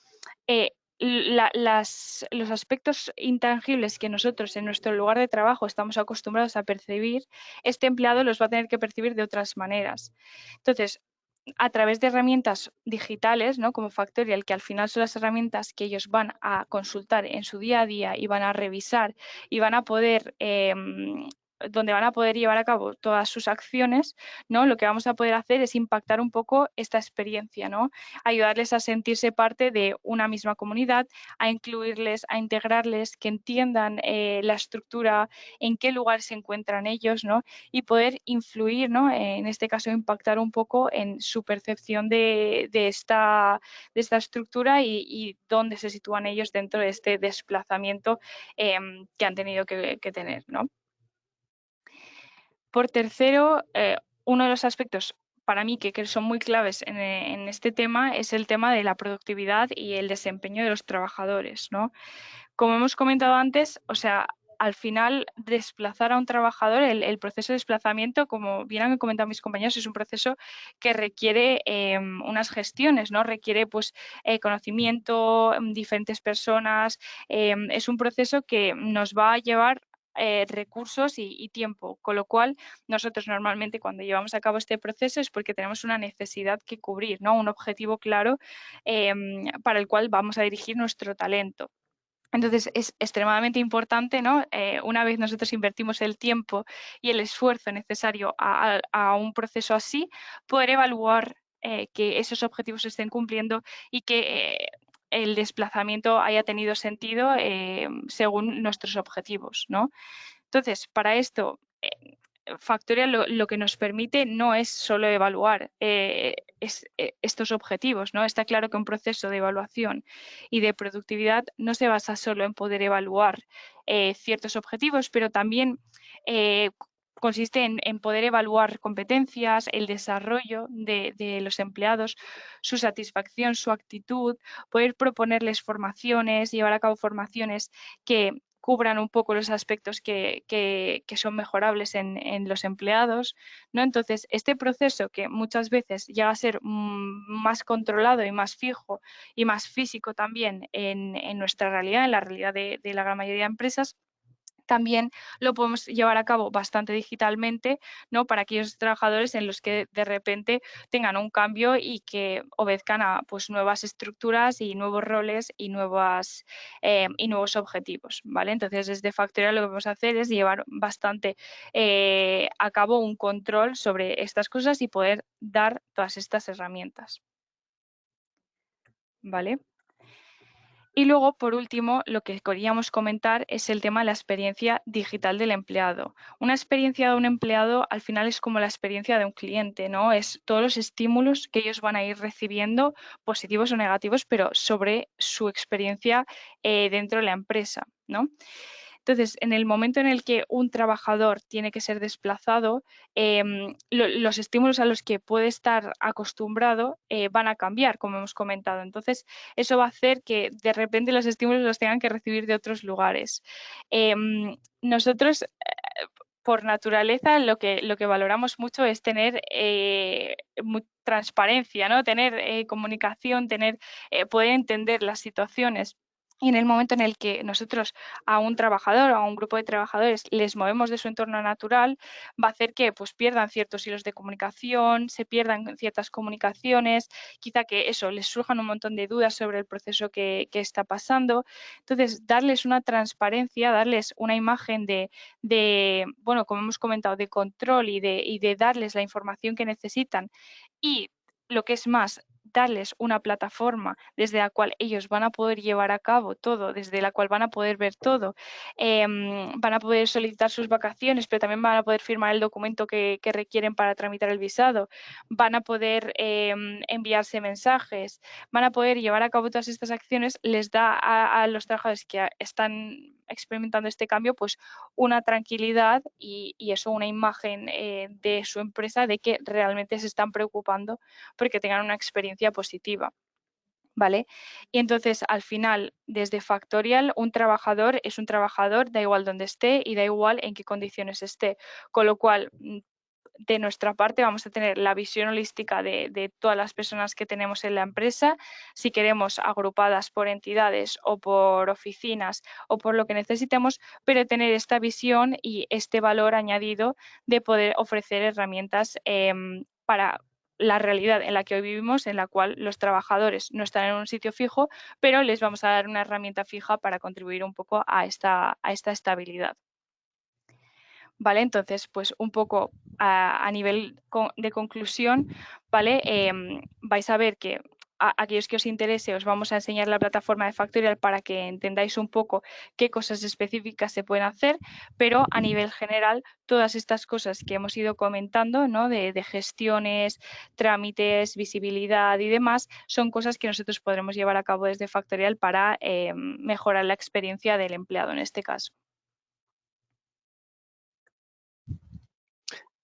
los aspectos intangibles que nosotros en nuestro lugar de trabajo estamos acostumbrados a percibir, este empleado los va a tener que percibir de otras maneras. Entonces, a través de herramientas digitales, ¿no? Como Factorial, que al final son las herramientas que ellos van a consultar en su día a día y van a revisar y van a poder, donde van a poder llevar a cabo todas sus acciones, ¿no? Lo que vamos a poder hacer es impactar un poco esta experiencia, ¿no? Ayudarles a sentirse parte de una misma comunidad, a incluirles, a integrarles, que entiendan la estructura, en qué lugar se encuentran ellos, ¿no? Y poder influir, ¿no? En este caso, impactar un poco en su percepción de esta estructura y dónde se sitúan ellos dentro de este desplazamiento que han tenido que tener, ¿no? Por tercero, uno de los aspectos para mí que son muy claves en este tema es el tema de la productividad y el desempeño de los trabajadores, ¿no? Como hemos comentado antes, o sea, al final desplazar a un trabajador, el proceso de desplazamiento, como bien han comentado mis compañeros, es un proceso que requiere unas gestiones, ¿no? Requiere pues conocimiento, diferentes personas, es un proceso que nos va a llevar recursos y tiempo, con lo cual nosotros normalmente cuando llevamos a cabo este proceso es porque tenemos una necesidad que cubrir, ¿no? Un objetivo claro para el cual vamos a dirigir nuestro talento. Entonces es extremadamente importante, ¿no? Una vez nosotros invertimos el tiempo y el esfuerzo necesario a un proceso así, poder evaluar que esos objetivos se estén cumpliendo y que el desplazamiento haya tenido sentido según nuestros objetivos, ¿no? Entonces, para esto, Factorial lo que nos permite no es solo evaluar estos objetivos, ¿no? Está claro que un proceso de evaluación y de productividad no se basa solo en poder evaluar ciertos objetivos, pero también consiste en poder evaluar competencias, el desarrollo de los empleados, su satisfacción, su actitud, poder proponerles formaciones, llevar a cabo formaciones que cubran un poco los aspectos que son mejorables en los empleados, ¿no? Entonces, este proceso que muchas veces llega a ser más controlado y más fijo y más físico también en nuestra realidad, en la realidad de la gran mayoría de empresas, también lo podemos llevar a cabo bastante digitalmente, ¿no? Para aquellos trabajadores en los que de repente tengan un cambio y que obedezcan a pues, nuevas estructuras y nuevos roles y nuevos objetivos, ¿vale? Entonces, desde Factorial lo que vamos a hacer es llevar bastante a cabo un control sobre estas cosas y poder dar todas estas herramientas, ¿vale? Y luego, por último, lo que queríamos comentar es el tema de la experiencia digital del empleado. Una experiencia de un empleado al final es como la experiencia de un cliente, ¿no? Es todos los estímulos que ellos van a ir recibiendo, positivos o negativos, pero sobre su experiencia dentro de la empresa, ¿no? Entonces, en el momento en el que un trabajador tiene que ser desplazado, los estímulos a los que puede estar acostumbrado van a cambiar, como hemos comentado. Entonces, eso va a hacer que de repente los estímulos los tengan que recibir de otros lugares. Nosotros, por naturaleza, lo que valoramos mucho es tener transparencia, ¿no? Tener comunicación, poder entender las situaciones. Y en el momento en el que nosotros a un trabajador o a un grupo de trabajadores les movemos de su entorno natural, va a hacer que pues, pierdan ciertos hilos de comunicación, se pierdan ciertas comunicaciones, quizá que eso les surjan un montón de dudas sobre el proceso que está pasando. Entonces, darles una transparencia, darles una imagen bueno, como hemos comentado, de control y de darles la información que necesitan y lo que es más, darles una plataforma desde la cual ellos van a poder llevar a cabo todo, desde la cual van a poder ver todo, van a poder solicitar sus vacaciones, pero también van a poder firmar el documento que requieren para tramitar el visado, van a poder enviarse mensajes, van a poder llevar a cabo todas estas acciones, les da a los trabajadores que están experimentando este cambio, pues una tranquilidad y eso, una imagen de su empresa de que realmente se están preocupando porque tengan una experiencia positiva. ¿Vale? Y entonces, al final, desde Factorial, un trabajador es un trabajador, da igual donde esté y da igual en qué condiciones esté. Con lo cual, de nuestra parte vamos a tener la visión holística de todas las personas que tenemos en la empresa, si queremos agrupadas por entidades o por oficinas o por lo que necesitemos, pero tener esta visión y este valor añadido de poder ofrecer herramientas para la realidad en la que hoy vivimos, en la cual los trabajadores no están en un sitio fijo, pero les vamos a dar una herramienta fija para contribuir un poco a esta estabilidad. ¿Vale? Entonces, pues un poco a nivel de conclusión, ¿vale? Vais a ver que a aquellos que os interese os vamos a enseñar la plataforma de Factorial para que entendáis un poco qué cosas específicas se pueden hacer, pero a nivel general todas estas cosas que hemos ido comentando, ¿no? de gestiones, trámites, visibilidad y demás, son cosas que nosotros podremos llevar a cabo desde Factorial para mejorar la experiencia del empleado en este caso.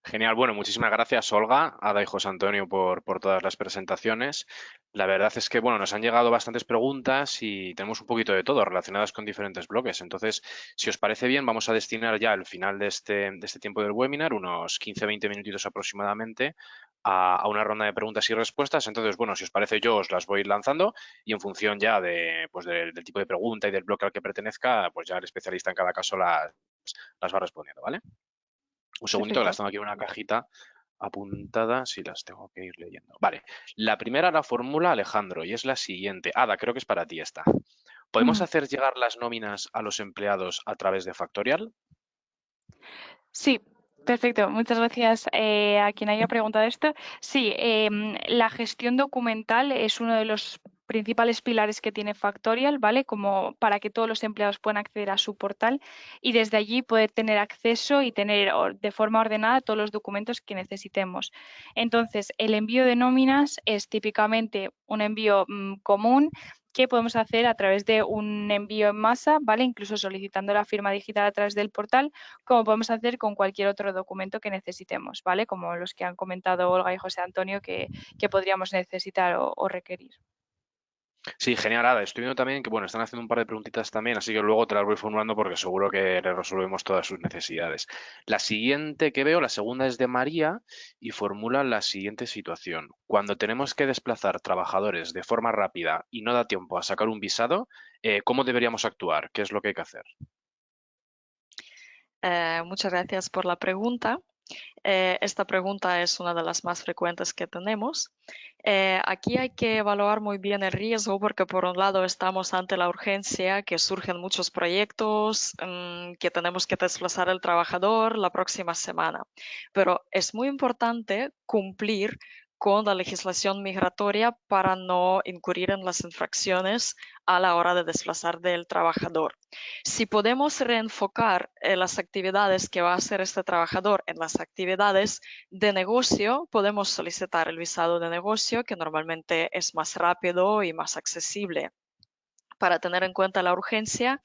Genial, bueno, muchísimas gracias Olga, Ada y José Antonio por todas las presentaciones. La verdad es que, bueno, nos han llegado bastantes preguntas y tenemos un poquito de todo relacionadas con diferentes bloques. Entonces, si os parece bien, vamos a destinar ya al final de este tiempo del webinar, unos 15-20 minutitos aproximadamente, a una ronda de preguntas y respuestas. Entonces, bueno, si os parece, yo os las voy lanzando y en función ya pues del tipo de pregunta y del bloque al que pertenezca, pues ya el especialista en cada caso las va respondiendo, ¿vale? Un segundito, que las tengo aquí en una cajita apuntada, si las tengo que ir leyendo. Vale, la primera la formula Alejandro y es la siguiente. Ada, creo que es para ti esta. ¿Podemos hacer llegar las nóminas a los empleados a través de Factorial? Sí, perfecto. Muchas gracias a quien haya preguntado esto. Sí, la gestión documental es uno de los principales pilares que tiene Factorial, ¿vale? Como para que todos los empleados puedan acceder a su portal y desde allí poder tener acceso y tener de forma ordenada todos los documentos que necesitemos. Entonces, el envío de nóminas es típicamente un envío común que podemos hacer a través de un envío en masa, ¿vale? Incluso solicitando la firma digital a través del portal, como podemos hacer con cualquier otro documento que necesitemos, ¿vale? Como los que han comentado Olga y José Antonio que podríamos necesitar o requerir. Sí, genial, Ada. Estoy viendo también que, bueno, están haciendo un par de preguntitas también, así que luego te las voy formulando porque seguro que le resolvemos todas sus necesidades. La siguiente que veo, la segunda es de María y formula la siguiente situación. Cuando tenemos que desplazar trabajadores de forma rápida y no da tiempo a sacar un visado, ¿cómo deberíamos actuar? ¿Qué es lo que hay que hacer? Muchas gracias por la pregunta. Esta pregunta es una de las más frecuentes que tenemos. Aquí hay que evaluar muy bien el riesgo porque por un lado estamos ante la urgencia, que surgen muchos proyectos, que tenemos que desplazar al trabajador la próxima semana. Pero es muy importante cumplir con la legislación migratoria para no incurrir en las infracciones a la hora de desplazar del trabajador. Si podemos reenfocar las actividades que va a hacer este trabajador en las actividades de negocio, podemos solicitar el visado de negocio, que normalmente es más rápido y más accesible. Para tener en cuenta la urgencia,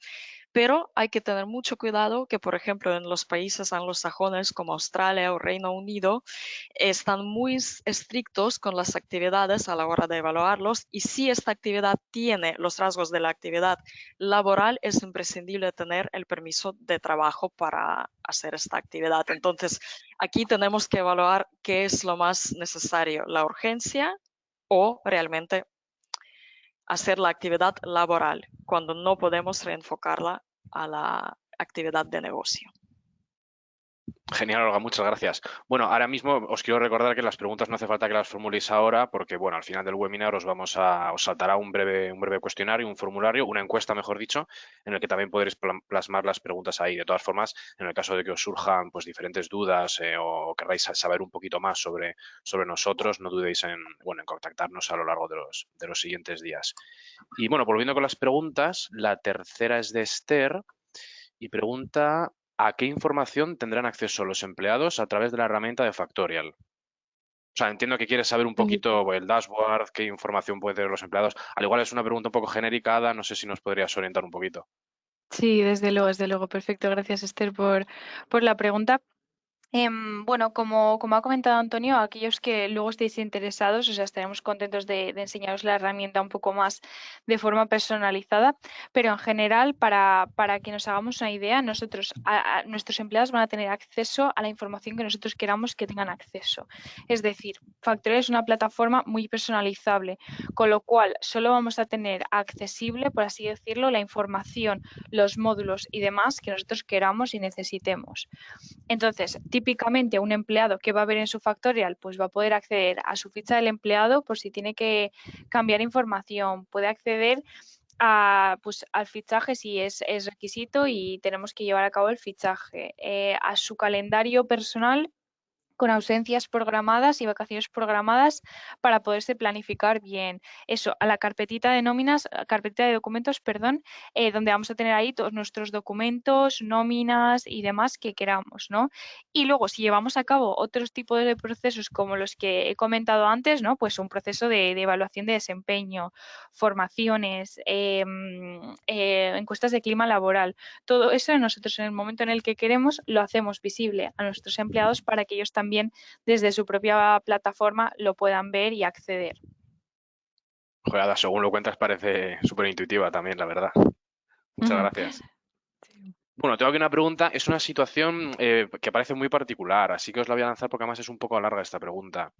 pero hay que tener mucho cuidado que, por ejemplo, en los países anglosajones como Australia o Reino Unido, están muy estrictos con las actividades a la hora de evaluarlos y si esta actividad tiene los rasgos de la actividad laboral, es imprescindible tener el permiso de trabajo para hacer esta actividad. Entonces, aquí tenemos que evaluar qué es lo más necesario, la urgencia o realmente hacer la actividad laboral cuando no podemos reenfocarla a la actividad de negocio. Genial, Olga, muchas gracias. Bueno, ahora mismo os quiero recordar que las preguntas no hace falta que las formuléis ahora porque, bueno, al final del webinar os saltará un breve cuestionario, un formulario, una encuesta, mejor dicho, en el que también podréis plasmar las preguntas ahí. De todas formas, en el caso de que os surjan pues diferentes dudas o queráis saber un poquito más sobre nosotros, no dudéis en contactarnos a lo largo de los siguientes días. Y bueno, volviendo con las preguntas, la tercera es de Esther y pregunta: ¿a qué información tendrán acceso los empleados a través de la herramienta de Factorial? O sea, entiendo que quieres saber un poquito el dashboard, qué información pueden tener los empleados. Al igual es una pregunta un poco genérica, Ada, no sé si nos podrías orientar un poquito. Sí, desde luego, perfecto. Gracias, Esther, por la pregunta. Bueno, como ha comentado Antonio, aquellos que luego estéis interesados, o sea, estaremos contentos de enseñaros la herramienta un poco más de forma personalizada, pero en general, para que nos hagamos una idea, nuestros empleados van a tener acceso a la información que nosotros queramos que tengan acceso. Es decir, Factorial es una plataforma muy personalizable, con lo cual solo vamos a tener accesible, por así decirlo, la información, los módulos y demás que nosotros queramos y necesitemos. Entonces, típicamente un empleado que va a ver en su Factorial, pues va a poder acceder a su ficha del empleado por si tiene que cambiar información, puede acceder al fichaje si es requisito y tenemos que llevar a cabo el fichaje, a su calendario personal con ausencias programadas y vacaciones programadas para poderse planificar bien. Eso, a la carpetita de nóminas, carpetita de documentos, perdón, donde vamos a tener ahí todos nuestros documentos, nóminas y demás que queramos, ¿no? Y luego, si llevamos a cabo otros tipos de procesos como los que he comentado antes, ¿no? Pues un proceso de evaluación de desempeño, formaciones, encuestas de clima laboral, todo eso nosotros en el momento en el que queremos lo hacemos visible a nuestros empleados para que ellos también desde su propia plataforma lo puedan ver y acceder. Joder, Ada, según lo cuentas parece súper intuitiva también, la verdad. Muchas gracias. Bueno, tengo aquí una pregunta. Es una situación que parece muy particular, así que os la voy a lanzar porque además es un poco larga esta pregunta.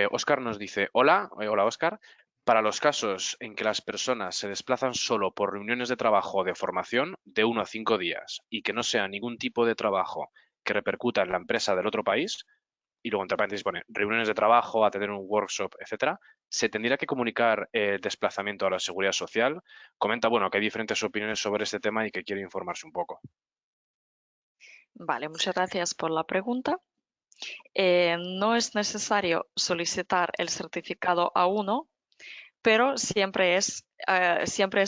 Óscar nos dice: hola, hola Óscar. Para los casos en que las personas se desplazan solo por reuniones de trabajo o de formación de 1 a 5 días y que no sea ningún tipo de trabajo que repercuta en la empresa del otro país, y luego entre paréntesis pone reuniones de trabajo, atender un workshop, etcétera, ¿se tendría que comunicar el desplazamiento a la Seguridad Social? Comenta, bueno, que hay diferentes opiniones sobre este tema y que quiere informarse un poco. Vale, muchas gracias por la pregunta. No es necesario solicitar el certificado A1, pero siempre es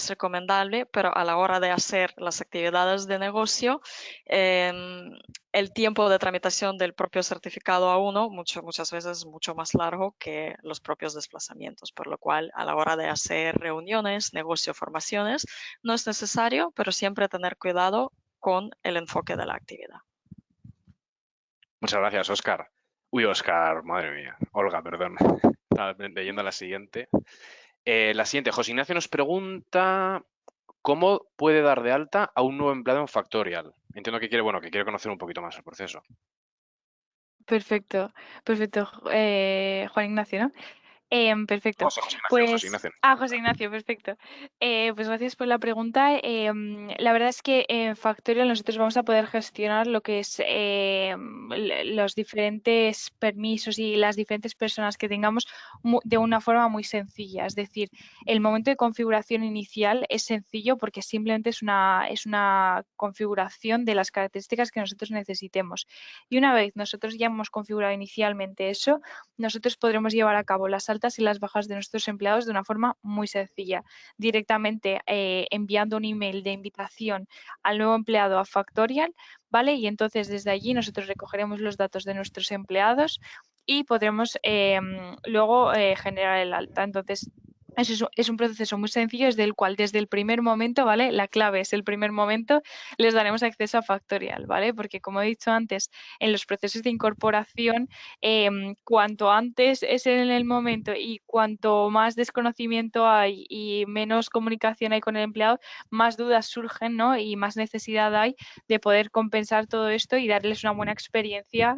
recomendable, pero a la hora de hacer las actividades de negocio, el tiempo de tramitación del propio certificado A1 muchas veces es mucho más largo que los propios desplazamientos, por lo cual a la hora de hacer reuniones, negocio, formaciones, no es necesario, pero siempre tener cuidado con el enfoque de la actividad. Muchas gracias, Óscar. Uy, Óscar, madre mía. Olga, perdón. Estaba leyendo la siguiente. La siguiente, José Ignacio nos pregunta: ¿cómo puede dar de alta a un nuevo empleado en Factorial? Entiendo que quiere conocer un poquito más el proceso. Perfecto, Juan Ignacio, ¿no? Perfecto. José Ignacio, Pues, José Ignacio. José Ignacio, perfecto. Pues gracias por la pregunta. La verdad es que en Factorial nosotros vamos a poder gestionar lo que es los diferentes permisos y las diferentes personas que tengamos de una forma muy sencilla. Es decir, el momento de configuración inicial es sencillo porque simplemente es una configuración de las características que nosotros necesitemos. Y una vez nosotros ya hemos configurado inicialmente eso, nosotros podremos llevar a cabo las altas y las bajas de nuestros empleados de una forma muy sencilla, directamente enviando un email de invitación al nuevo empleado a Factorial, ¿vale? Y entonces desde allí nosotros recogeremos los datos de nuestros empleados y podremos luego generar el alta. Entonces, eso es un proceso muy sencillo desde el cual desde el primer momento, ¿vale? La clave es el primer momento, les daremos acceso a Factorial, ¿vale? Porque como he dicho antes, en los procesos de incorporación, cuanto antes es en el momento y cuanto más desconocimiento hay y menos comunicación hay con el empleado, más dudas surgen, ¿no? Y más necesidad hay de poder compensar todo esto y darles una buena experiencia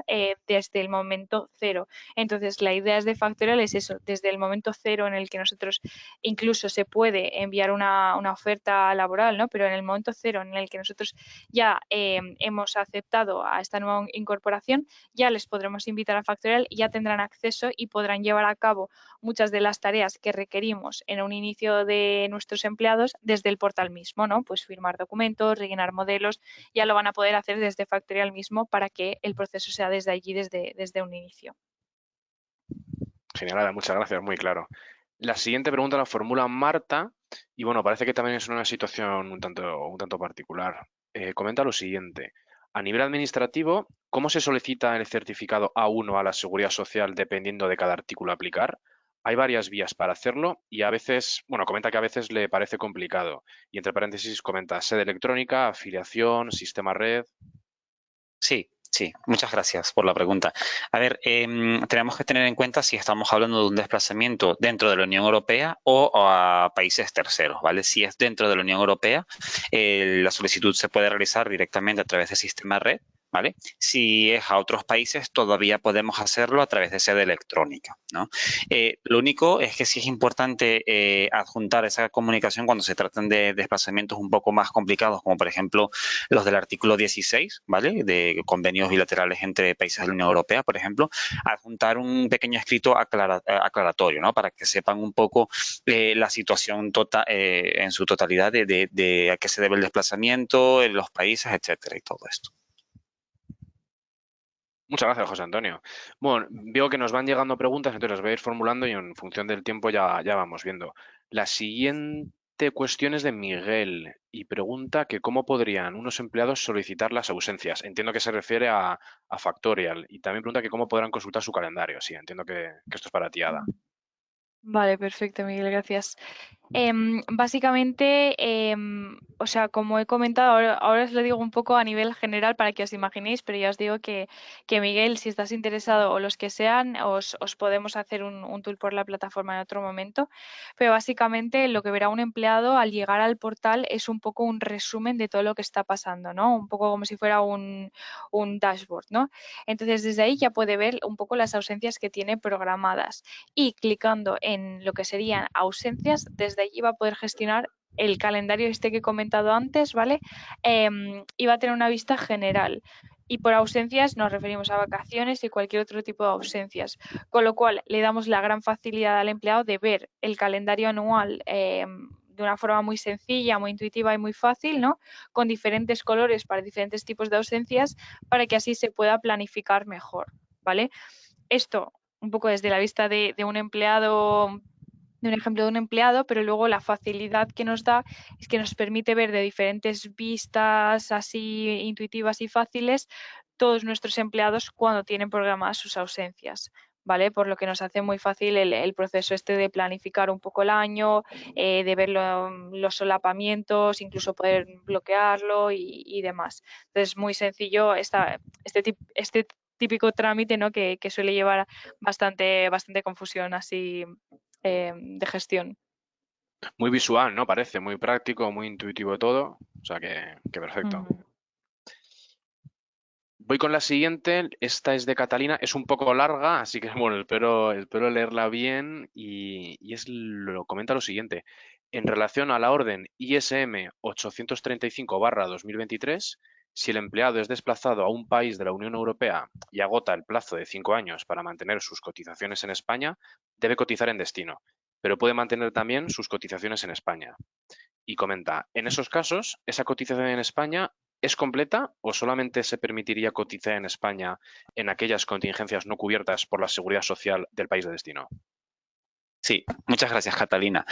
desde el momento cero. Entonces, la idea de Factorial es eso, desde el momento cero en el que nosotros incluso se puede enviar una oferta laboral, ¿no? Pero en el momento cero en el que nosotros ya hemos aceptado a esta nueva incorporación, ya les podremos invitar a Factorial y ya tendrán acceso y podrán llevar a cabo muchas de las tareas que requerimos en un inicio de nuestros empleados desde el portal mismo, ¿no? Pues firmar documentos, rellenar modelos, ya lo van a poder hacer desde Factorial mismo para que el proceso sea desde allí, desde un inicio. Genial, Ada, muchas gracias, muy claro. La siguiente pregunta la formula Marta y bueno, parece que también es una situación un tanto particular. Comenta lo siguiente. A nivel administrativo, ¿cómo se solicita el certificado A1 a la Seguridad Social dependiendo de cada artículo a aplicar? Hay varias vías para hacerlo y a veces, bueno, comenta que a veces le parece complicado. Y entre paréntesis comenta sede electrónica, afiliación, sistema red. Sí, sí, muchas gracias por la pregunta. A ver, tenemos que tener en cuenta si estamos hablando de un desplazamiento dentro de la Unión Europea o a países terceros, ¿vale? Si es dentro de la Unión Europea, la solicitud se puede realizar directamente a través del sistema red, ¿vale? Si es a otros países, todavía podemos hacerlo a través de sede electrónica, ¿no? Lo único es que sí es importante adjuntar esa comunicación cuando se tratan de desplazamientos un poco más complicados, como por ejemplo los del artículo 16, ¿vale? De convenios bilaterales entre países de la Unión Europea, por ejemplo, adjuntar un pequeño escrito aclaratorio, ¿no? Para que sepan un poco la situación en su totalidad de a qué se debe el desplazamiento, en los países, etcétera, y todo esto. Muchas gracias, José Antonio. Bueno, veo que nos van llegando preguntas, entonces las voy a ir formulando y en función del tiempo ya vamos viendo. La siguiente cuestión es de Miguel y pregunta que cómo podrían unos empleados solicitar las ausencias. Entiendo que se refiere a Factorial y también pregunta que cómo podrán consultar su calendario. Sí, entiendo que esto es para ti, Ada. Vale, perfecto, Miguel, gracias. Básicamente, o sea, como he comentado, ahora os lo digo un poco a nivel general para que os imaginéis, pero ya os digo que Miguel, si estás interesado o los que sean, os podemos hacer un tour por la plataforma en otro momento. Pero básicamente lo que verá un empleado al llegar al portal es un poco un resumen de todo lo que está pasando, ¿no? Un poco como si fuera un dashboard, ¿no? Entonces, desde ahí ya puede ver un poco las ausencias que tiene programadas y clicando en lo que serían ausencias, desde allí va a poder gestionar el calendario este que he comentado antes, ¿vale? Y va a tener una vista general. Y por ausencias nos referimos a vacaciones y cualquier otro tipo de ausencias. Con lo cual le damos la gran facilidad al empleado de ver el calendario anual de una forma muy sencilla, muy intuitiva y muy fácil, ¿no? Con diferentes colores para diferentes tipos de ausencias para que así se pueda planificar mejor, ¿vale? Esto un poco desde la vista de un empleado, de un ejemplo de un empleado, pero luego la facilidad que nos da es que nos permite ver de diferentes vistas así intuitivas y fáciles todos nuestros empleados cuando tienen programadas sus ausencias. ¿Vale? Por lo que nos hace muy fácil el proceso este de planificar un poco el año, de ver los solapamientos, incluso poder bloquearlo y demás. Entonces, muy sencillo este típico trámite, ¿no? que suele llevar bastante confusión así de gestión. Muy visual, ¿no? Parece muy práctico, muy intuitivo todo. O sea que perfecto. Ujú. Voy con la siguiente. Esta es de Catalina. Es un poco larga, así que bueno, espero leerla bien. Lo comenta lo siguiente. En relación a la orden ISM 835/2023, si el empleado es desplazado a un país de la Unión Europea y agota el plazo de 5 años para mantener sus cotizaciones en España, debe cotizar en destino, pero puede mantener también sus cotizaciones en España. Y comenta, en esos casos, ¿esa cotización en España es completa o solamente se permitiría cotizar en España en aquellas contingencias no cubiertas por la seguridad social del país de destino? Sí, muchas gracias, Catalina.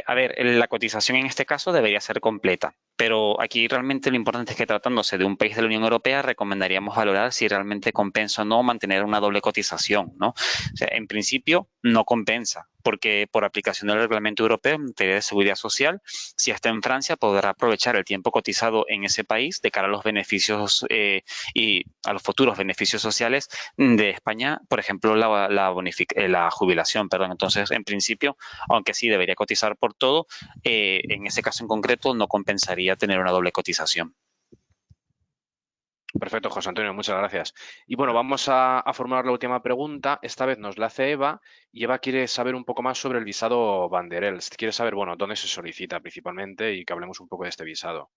A ver, la cotización en este caso debería ser completa, pero aquí realmente lo importante es que tratándose de un país de la Unión Europea recomendaríamos valorar si realmente compensa o no mantener una doble cotización, ¿no? O sea, en principio no compensa, porque por aplicación del Reglamento Europeo en materia de seguridad social, si está en Francia podrá aprovechar el tiempo cotizado en ese país de cara a los beneficios y a los futuros beneficios sociales de España, por ejemplo, la jubilación, perdón. Entonces, en principio, aunque sí debería cotizar por todo, en ese caso en concreto no compensaría tener una doble cotización. Perfecto, José Antonio, muchas gracias. Y bueno, vamos a formular la última pregunta. Esta vez nos la hace Eva y Eva quiere saber un poco más sobre el visado Banderels. Quiere saber, bueno, dónde se solicita principalmente y que hablemos un poco de este visado.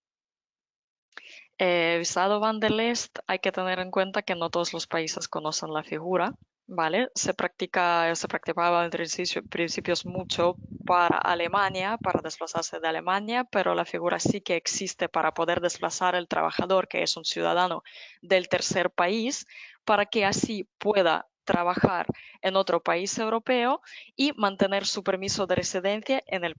Visado Van der Leest, hay que tener en cuenta que no todos los países conocen la figura, ¿vale? Se practicaba en principios mucho para Alemania, para desplazarse de Alemania, pero la figura sí que existe para poder desplazar al trabajador, que es un ciudadano del tercer país, para que así pueda trabajar en otro país europeo y mantener su permiso de residencia en el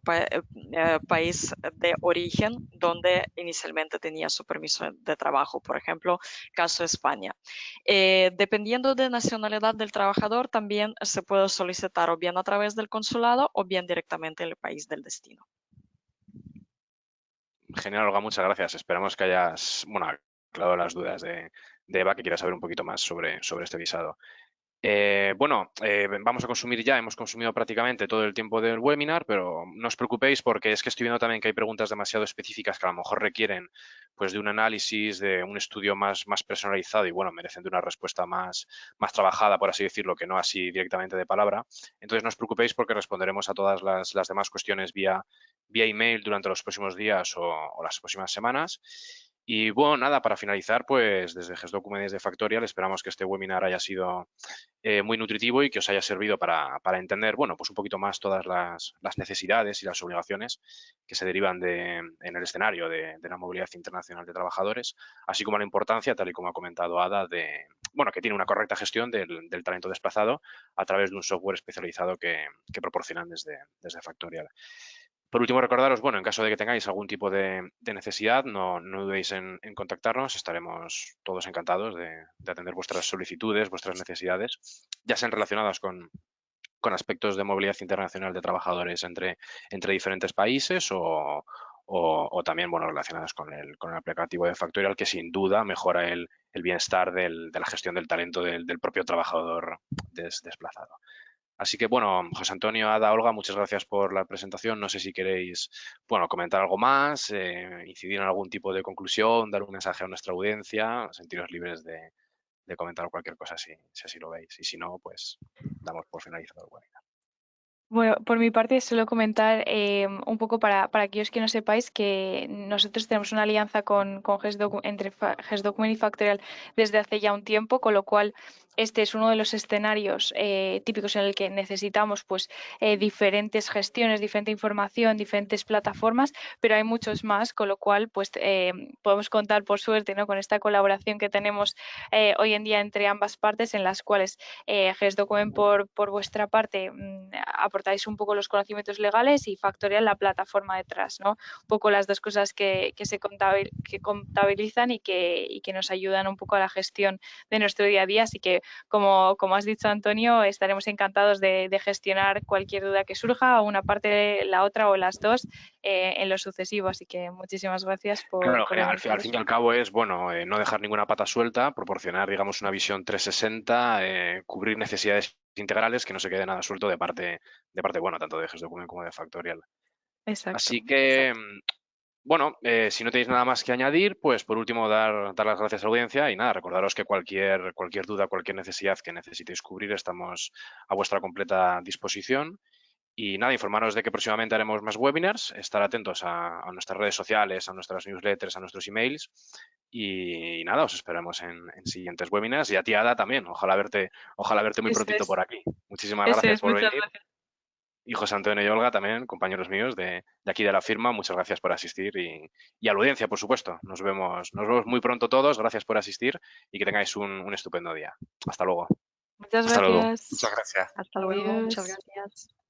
país de origen donde inicialmente tenía su permiso de trabajo, por ejemplo, caso España. Dependiendo de nacionalidad del trabajador, también se puede solicitar o bien a través del consulado o bien directamente en el país del destino. Genial, Olga, muchas gracias. Esperamos que hayas, bueno, aclarado las dudas de Eva, que quiera saber un poquito más sobre este visado. Vamos a consumir ya, hemos consumido prácticamente todo el tiempo del webinar, pero no os preocupéis porque es que estoy viendo también que hay preguntas demasiado específicas que a lo mejor requieren pues de un análisis, de un estudio más personalizado y bueno, merecen de una respuesta más trabajada, por así decirlo, que no así directamente de palabra. Entonces no os preocupéis porque responderemos a todas las demás cuestiones vía email durante los próximos días o las próximas semanas. Y bueno, nada, para finalizar, pues desde GESDocument y desde Factorial esperamos que este webinar haya sido muy nutritivo y que os haya servido para entender, bueno, pues un poquito más todas las necesidades y las obligaciones que se derivan en el escenario de la movilidad internacional de trabajadores, así como la importancia, tal y como ha comentado Ada, bueno, que tiene una correcta gestión del talento desplazado a través de un software especializado que proporcionan desde Factorial. Por último, recordaros, bueno, en caso de que tengáis algún tipo de necesidad, no dudéis en contactarnos. Estaremos todos encantados de atender vuestras solicitudes, vuestras necesidades, ya sean relacionadas con aspectos de movilidad internacional de trabajadores entre diferentes países o también, bueno, relacionadas con el aplicativo de Factorial, que sin duda mejora el bienestar de la gestión del talento del propio trabajador desplazado. Así que, bueno, José Antonio, Ada, Olga, muchas gracias por la presentación. No sé si queréis, bueno, comentar algo más, incidir en algún tipo de conclusión, dar un mensaje a nuestra audiencia, sentiros libres de comentar cualquier cosa si así lo veis. Y si no, pues damos por finalizado el webinar. Bueno, por mi parte, solo comentar un poco para aquellos que no sepáis que nosotros tenemos una alianza entre GESDocument y Factorial desde hace ya un tiempo, con lo cual este es uno de los escenarios típicos en el que necesitamos pues diferentes gestiones, diferente información, diferentes plataformas, pero hay muchos más, con lo cual pues podemos contar por suerte, ¿no?, con esta colaboración que tenemos hoy en día entre ambas partes, en las cuales GESDocument por vuestra parte aportáis un poco los conocimientos legales y Factorial la plataforma detrás, ¿no? Un poco las dos cosas que contabilizan y que nos ayudan un poco a la gestión de nuestro día a día. Así que, como has dicho, Antonio, estaremos encantados de gestionar cualquier duda que surja, una parte, la otra o las dos, en lo sucesivo. Así que muchísimas gracias Claro, por al venir. fin y al cabo es, bueno, no dejar ninguna pata suelta, proporcionar, digamos, una visión 360, cubrir necesidades integrales, que no se quede nada suelto de parte bueno, tanto de GESDocument como de Factorial. Exacto. Así que Bueno, si no tenéis nada más que añadir, pues por último dar las gracias a la audiencia y nada, recordaros que cualquier duda, cualquier necesidad que necesitéis cubrir, estamos a vuestra completa disposición. Y nada, informaros de que próximamente haremos más webinars, estar atentos a nuestras redes sociales, a nuestras newsletters, a nuestros emails. Y nada, os esperamos en siguientes webinars. Y a ti, Ada, también. Ojalá verte muy Eso prontito es, por aquí. Muchísimas eso gracias es, por muchas venir. gracias. Y José Antonio y Olga también, compañeros míos de aquí de la firma, muchas gracias por asistir y a la audiencia, por supuesto. Nos vemos muy pronto todos, gracias por asistir y que tengáis un estupendo día. Hasta luego. Muchas Hasta luego. gracias. Muchas gracias. Hasta luego, muchas Adiós. gracias.